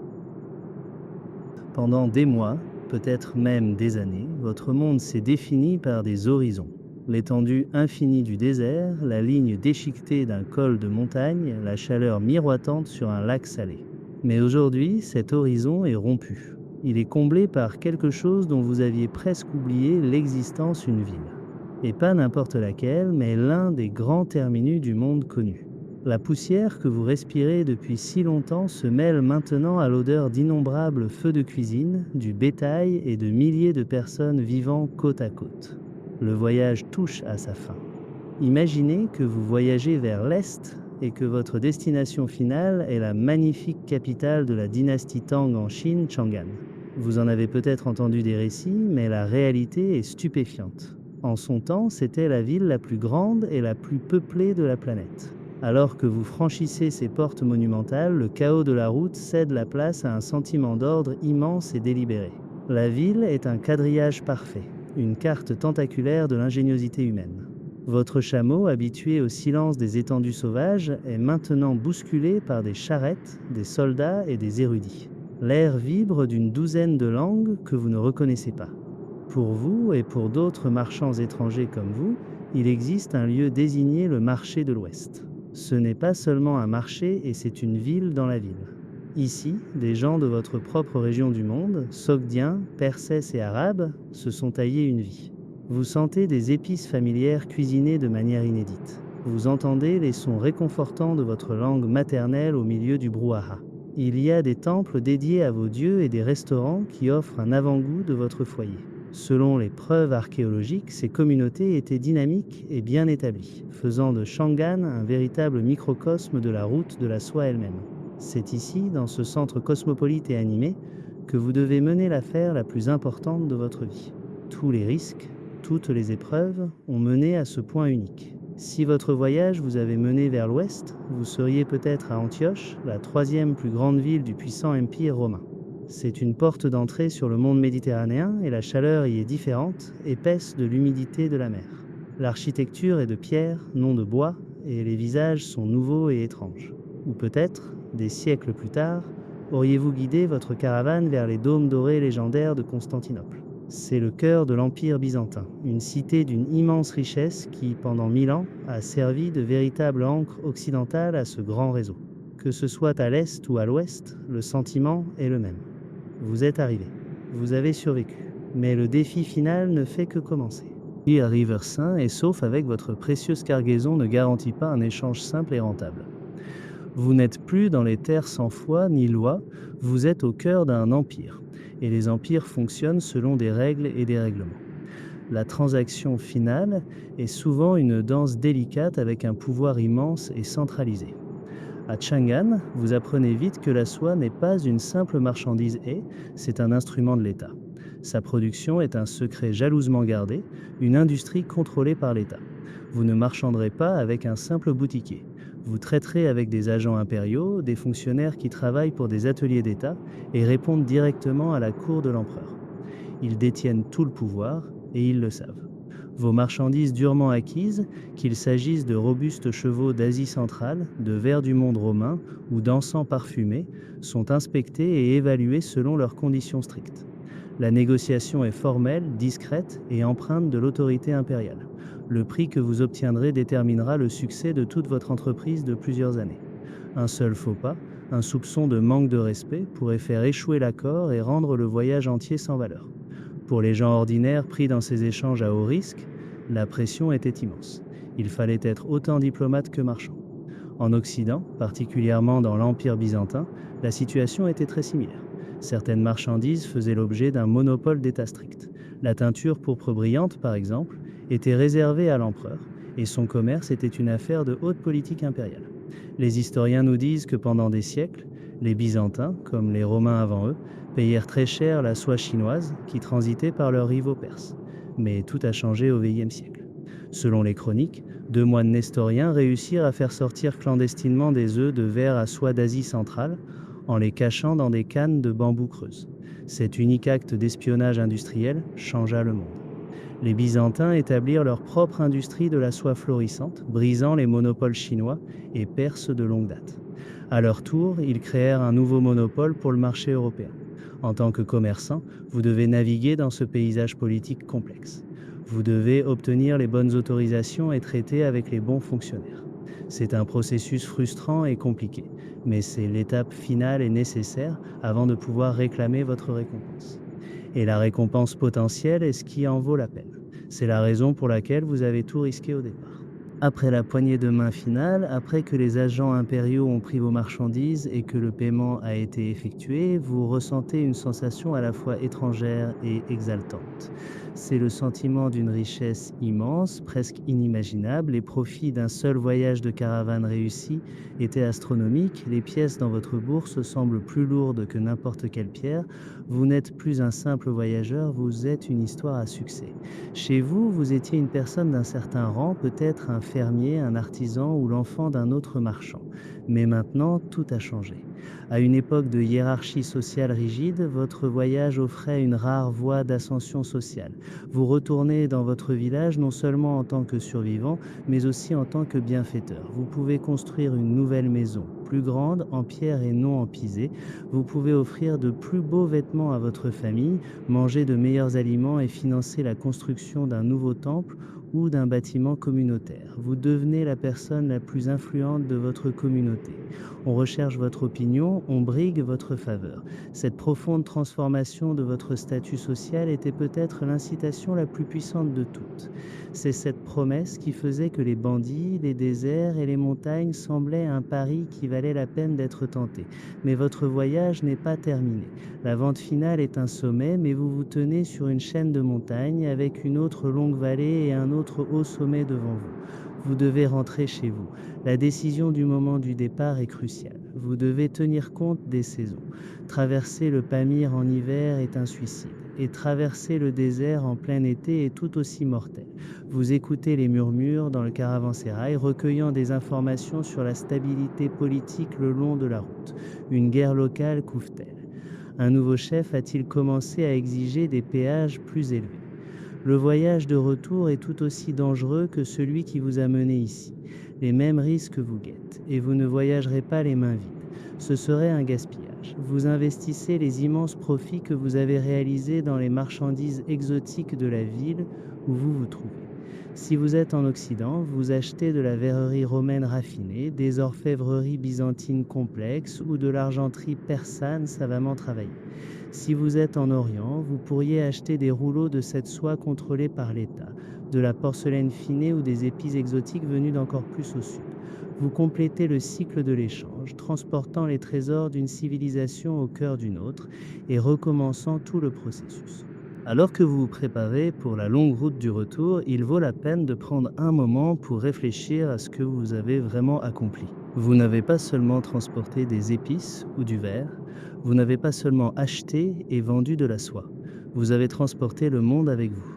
Pendant des mois, peut-être même des années, votre monde s'est défini par des horizons. L'étendue infinie du désert, la ligne déchiquetée d'un col de montagne, la chaleur miroitante sur un lac salé. Mais aujourd'hui, cet horizon est rompu. Il est comblé par quelque chose dont vous aviez presque oublié l'existence, une ville. Et pas n'importe laquelle, mais l'un des grands terminus du monde connu. La poussière que vous respirez depuis si longtemps se mêle maintenant à l'odeur d'innombrables feux de cuisine, du bétail et de milliers de personnes vivant côte à côte. Le voyage touche à sa fin. Imaginez que vous voyagez vers l'est et que votre destination finale est la magnifique capitale de la dynastie Tang en Chine, Chang'an. Vous en avez peut-être entendu des récits, mais la réalité est stupéfiante. En son temps, c'était la ville la plus grande et la plus peuplée de la planète. Alors que vous franchissez ces portes monumentales, le chaos de la route cède la place à un sentiment d'ordre immense et délibéré. La ville est un quadrillage parfait, une carte tentaculaire de l'ingéniosité humaine. Votre chameau, habitué au silence des étendues sauvages, est maintenant bousculé par des charrettes, des soldats et des érudits. L'air vibre d'une douzaine de langues que vous ne reconnaissez pas. Pour vous et pour d'autres marchands étrangers comme vous, il existe un lieu désigné, le marché de l'Ouest. Ce n'est pas seulement un marché, et c'est une ville dans la ville. Ici, des gens de votre propre région du monde, Sogdiens, Persès et Arabes, se sont taillés une vie. Vous sentez des épices familières cuisinées de manière inédite. Vous entendez les sons réconfortants de votre langue maternelle au milieu du brouhaha. Il y a des temples dédiés à vos dieux et des restaurants qui offrent un avant-goût de votre foyer. Selon les preuves archéologiques, ces communautés étaient dynamiques et bien établies, faisant de Chang'an un véritable microcosme de la route de la soie elle-même. C'est ici, dans ce centre cosmopolite et animé, que vous devez mener l'affaire la plus importante de votre vie. Tous les risques, toutes les épreuves ont mené à ce point unique. Si votre voyage vous avait mené vers l'ouest, vous seriez peut-être à Antioche, la troisième plus grande ville du puissant empire romain. C'est une porte d'entrée sur le monde méditerranéen et la chaleur y est différente, épaisse de l'humidité de la mer. L'architecture est de pierre, non de bois, et les visages sont nouveaux et étranges. Ou peut-être, des siècles plus tard, auriez-vous guidé votre caravane vers les dômes dorés légendaires de Constantinople. C'est le cœur de l'Empire byzantin, une cité d'une immense richesse qui, pendant 1000 ans, a servi de véritable ancre occidentale à ce grand réseau. Que ce soit à l'est ou à l'ouest, le sentiment est le même. Vous êtes arrivé. Vous avez survécu. Mais le défi final ne fait que commencer. Arriver sain et sauf avec votre précieuse cargaison ne garantit pas un échange simple et rentable. Vous n'êtes plus dans les terres sans foi ni loi, vous êtes au cœur d'un empire. Et les empires fonctionnent selon des règles et des règlements. La transaction finale est souvent une danse délicate avec un pouvoir immense et centralisé. À Chang'an, vous apprenez vite que la soie n'est pas une simple marchandise c'est un instrument de l'État. Sa production est un secret jalousement gardé, une industrie contrôlée par l'État. Vous ne marchanderez pas avec un simple boutiquier. Vous traiterez avec des agents impériaux, des fonctionnaires qui travaillent pour des ateliers d'État et répondent directement à la cour de l'empereur. Ils détiennent tout le pouvoir et ils le savent. Vos marchandises durement acquises, qu'il s'agisse de robustes chevaux d'Asie centrale, de vers du monde romain ou d'encens parfumé, sont inspectées et évaluées selon leurs conditions strictes. La négociation est formelle, discrète et empreinte de l'autorité impériale. Le prix que vous obtiendrez déterminera le succès de toute votre entreprise de plusieurs années. Un seul faux pas, un soupçon de manque de respect pourrait faire échouer l'accord et rendre le voyage entier sans valeur. Pour les gens ordinaires pris dans ces échanges à haut risque, la pression était immense. Il fallait être autant diplomate que marchand. En Occident, particulièrement dans l'Empire byzantin, la situation était très similaire. Certaines marchandises faisaient l'objet d'un monopole d'État strict. La teinture pourpre brillante, par exemple, était réservée à l'empereur, et son commerce était une affaire de haute politique impériale. Les historiens nous disent que pendant des siècles, les Byzantins, comme les Romains avant eux, payèrent très cher la soie chinoise qui transitait par leurs rivaux perses. Mais tout a changé au XXe siècle. Selon les chroniques, 2 moines nestoriens réussirent à faire sortir clandestinement des œufs de verre à soie d'Asie centrale en les cachant dans des cannes de bambou creuses. Cet unique acte d'espionnage industriel changea le monde. Les Byzantins établirent leur propre industrie de la soie florissante, brisant les monopoles chinois et perses de longue date. À leur tour, ils créèrent un nouveau monopole pour le marché européen. En tant que commerçant, vous devez naviguer dans ce paysage politique complexe. Vous devez obtenir les bonnes autorisations et traiter avec les bons fonctionnaires. C'est un processus frustrant et compliqué, mais c'est l'étape finale et nécessaire avant de pouvoir réclamer votre récompense. Et la récompense potentielle est ce qui en vaut la peine. C'est la raison pour laquelle vous avez tout risqué au départ. Après la poignée de main finale, après que les agents impériaux ont pris vos marchandises et que le paiement a été effectué, vous ressentez une sensation à la fois étrangère et exaltante. C'est le sentiment d'une richesse immense, presque inimaginable. Les profits d'un seul voyage de caravane réussi étaient astronomiques. Les pièces dans votre bourse semblent plus lourdes que n'importe quelle pierre. Vous n'êtes plus un simple voyageur, vous êtes une histoire à succès. Chez vous, vous étiez une personne d'un certain rang, peut-être un fermier, un artisan ou l'enfant d'un autre marchand. Mais maintenant, tout a changé. À une époque de hiérarchie sociale rigide, votre voyage offrait une rare voie d'ascension sociale. Vous retournez dans votre village non seulement en tant que survivant, mais aussi en tant que bienfaiteur. Vous pouvez construire une nouvelle maison, plus grande, en pierre et non en pisé. Vous pouvez offrir de plus beaux vêtements à votre famille, manger de meilleurs aliments et financer la construction d'un nouveau temple ou d'un bâtiment communautaire. Vous devenez la personne la plus influente de votre communauté. On recherche votre opinion, on brigue votre faveur. Cette profonde transformation de votre statut social était peut-être l'incitation la plus puissante de toutes. C'est cette promesse qui faisait que les bandits, les déserts et les montagnes semblaient un pari qui valait la peine d'être tenté. Mais votre voyage n'est pas terminé. La vente finale est un sommet, mais vous vous tenez sur une chaîne de montagnes avec une autre longue vallée et un autre haut sommet devant vous. Vous devez rentrer chez vous. La décision du moment du départ est cruciale. Vous devez tenir compte des saisons. Traverser le Pamir en hiver est un suicide, et traverser le désert en plein été est tout aussi mortel. Vous écoutez les murmures dans le caravansérail, recueillant des informations sur la stabilité politique le long de la route. Une guerre locale couve-t-elle? Un nouveau chef a-t-il commencé à exiger des péages plus élevés? Le voyage de retour est tout aussi dangereux que celui qui vous a mené ici. Les mêmes risques vous guettent, et vous ne voyagerez pas les mains vides. Ce serait un gaspillage. Vous investissez les immenses profits que vous avez réalisés dans les marchandises exotiques de la ville où vous vous trouvez. Si vous êtes en Occident, vous achetez de la verrerie romaine raffinée, des orfèvreries byzantines complexes ou de l'argenterie persane savamment travaillée. Si vous êtes en Orient, vous pourriez acheter des rouleaux de cette soie contrôlée par l'État, de la porcelaine finée ou des épices exotiques venus d'encore plus au sud. Vous complétez le cycle de l'échange, transportant les trésors d'une civilisation au cœur d'une autre et recommençant tout le processus. Alors que vous vous préparez pour la longue route du retour, il vaut la peine de prendre un moment pour réfléchir à ce que vous avez vraiment accompli. Vous n'avez pas seulement transporté des épices ou du verre, vous n'avez pas seulement acheté et vendu de la soie, vous avez transporté le monde avec vous.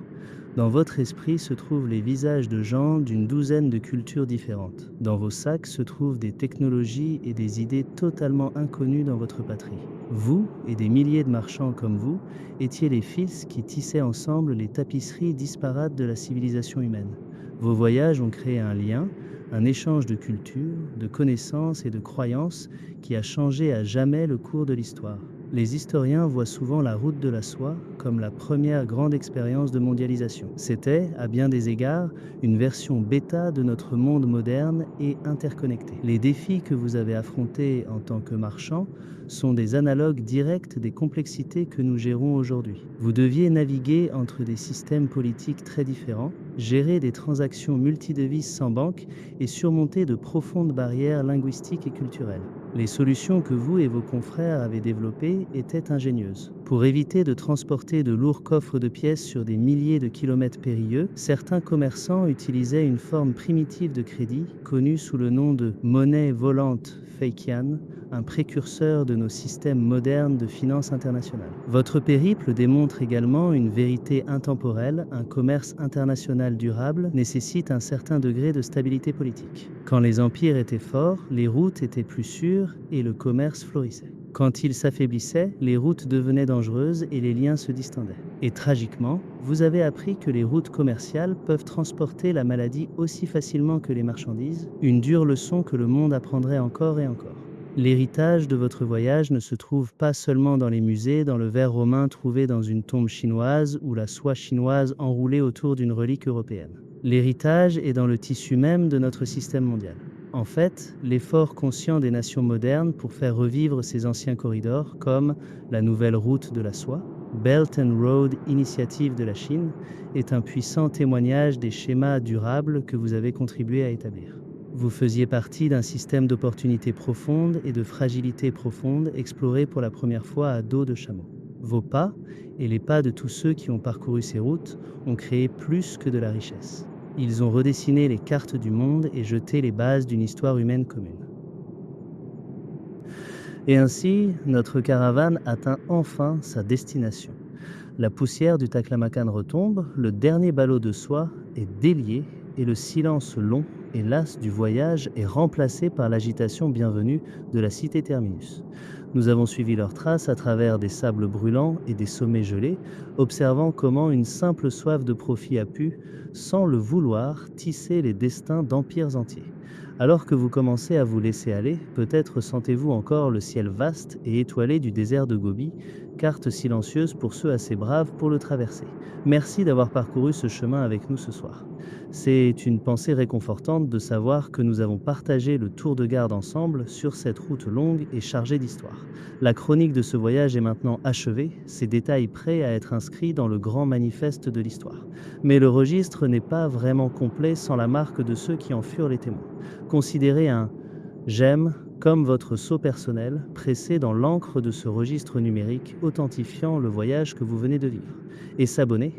Dans votre esprit se trouvent les visages de gens d'une douzaine de cultures différentes. Dans vos sacs se trouvent des technologies et des idées totalement inconnues dans votre patrie. Vous et des milliers de marchands comme vous étiez les fils qui tissaient ensemble les tapisseries disparates de la civilisation humaine. Vos voyages ont créé un lien, un échange de cultures, de connaissances et de croyances qui a changé à jamais le cours de l'histoire. Les historiens voient souvent la route de la soie comme la première grande expérience de mondialisation. C'était, à bien des égards, une version bêta de notre monde moderne et interconnecté. Les défis que vous avez affrontés en tant que marchand sont des analogues directs des complexités que nous gérons aujourd'hui. Vous deviez naviguer entre des systèmes politiques très différents, gérer des transactions multidevises sans banque et surmonter de profondes barrières linguistiques et culturelles. Les solutions que vous et vos confrères avez développées étaient ingénieuses. Pour éviter de transporter de lourds coffres de pièces sur des milliers de kilomètres périlleux, certains commerçants utilisaient une forme primitive de crédit, connue sous le nom de monnaie volante Feikian, un précurseur de nos systèmes modernes de finance internationale. Votre périple démontre également une vérité intemporelle, un commerce international durable nécessite un certain degré de stabilité politique. Quand les empires étaient forts, les routes étaient plus sûres et le commerce florissait. Quand ils s'affaiblissaient, les routes devenaient dangereuses et les liens se distendaient. Et tragiquement, vous avez appris que les routes commerciales peuvent transporter la maladie aussi facilement que les marchandises, une dure leçon que le monde apprendrait encore et encore. L'héritage de votre voyage ne se trouve pas seulement dans les musées, dans le verre romain trouvé dans une tombe chinoise ou la soie chinoise enroulée autour d'une relique européenne. L'héritage est dans le tissu même de notre système mondial. En fait, l'effort conscient des nations modernes pour faire revivre ces anciens corridors, comme la nouvelle route de la soie, Belt and Road Initiative de la Chine, est un puissant témoignage des schémas durables que vous avez contribué à établir. Vous faisiez partie d'un système d'opportunités profondes et de fragilités profondes exploré pour la première fois à dos de chameau. Vos pas, et les pas de tous ceux qui ont parcouru ces routes, ont créé plus que de la richesse. Ils ont redessiné les cartes du monde et jeté les bases d'une histoire humaine commune. Et ainsi, notre caravane atteint enfin sa destination. La poussière du Taklamakan retombe, le dernier ballot de soie est délié et le silence long et las du voyage est remplacé par l'agitation bienvenue de la cité terminus. Nous avons suivi leurs traces à travers des sables brûlants et des sommets gelés, observant comment une simple soif de profit a pu, sans le vouloir, tisser les destins d'empires entiers. Alors que vous commencez à vous laisser aller, peut-être sentez-vous encore le ciel vaste et étoilé du désert de Gobi, carte silencieuse pour ceux assez braves pour le traverser. Merci d'avoir parcouru ce chemin avec nous ce soir. C'est une pensée réconfortante de savoir que nous avons partagé le tour de garde ensemble sur cette route longue et chargée d'histoire. La chronique de ce voyage est maintenant achevée, ses détails prêts à être inscrits dans le grand manifeste de l'histoire. Mais le registre n'est pas vraiment complet sans la marque de ceux qui en furent les témoins. Considérez un j'aime comme votre sceau personnel pressé dans l'encre de ce registre numérique authentifiant le voyage que vous venez de vivre. Et s'abonner,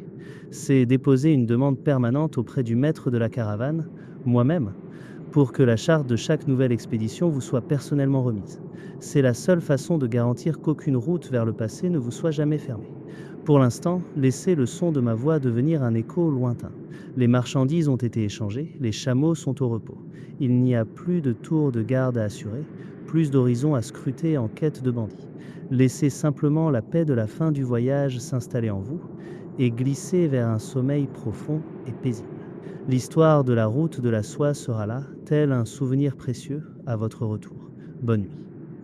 c'est déposer une demande permanente auprès du maître de la caravane, moi-même, pour que la charte de chaque nouvelle expédition vous soit personnellement remise. C'est la seule façon de garantir qu'aucune route vers le passé ne vous soit jamais fermée. Pour l'instant, laissez le son de ma voix devenir un écho lointain. Les marchandises ont été échangées, les chameaux sont au repos. Il n'y a plus de tour de garde à assurer, plus d'horizons à scruter en quête de bandits. Laissez simplement la paix de la fin du voyage s'installer en vous et glissez vers un sommeil profond et paisible. L'histoire de la route de la soie sera là, tel un souvenir précieux à votre retour. Bonne nuit.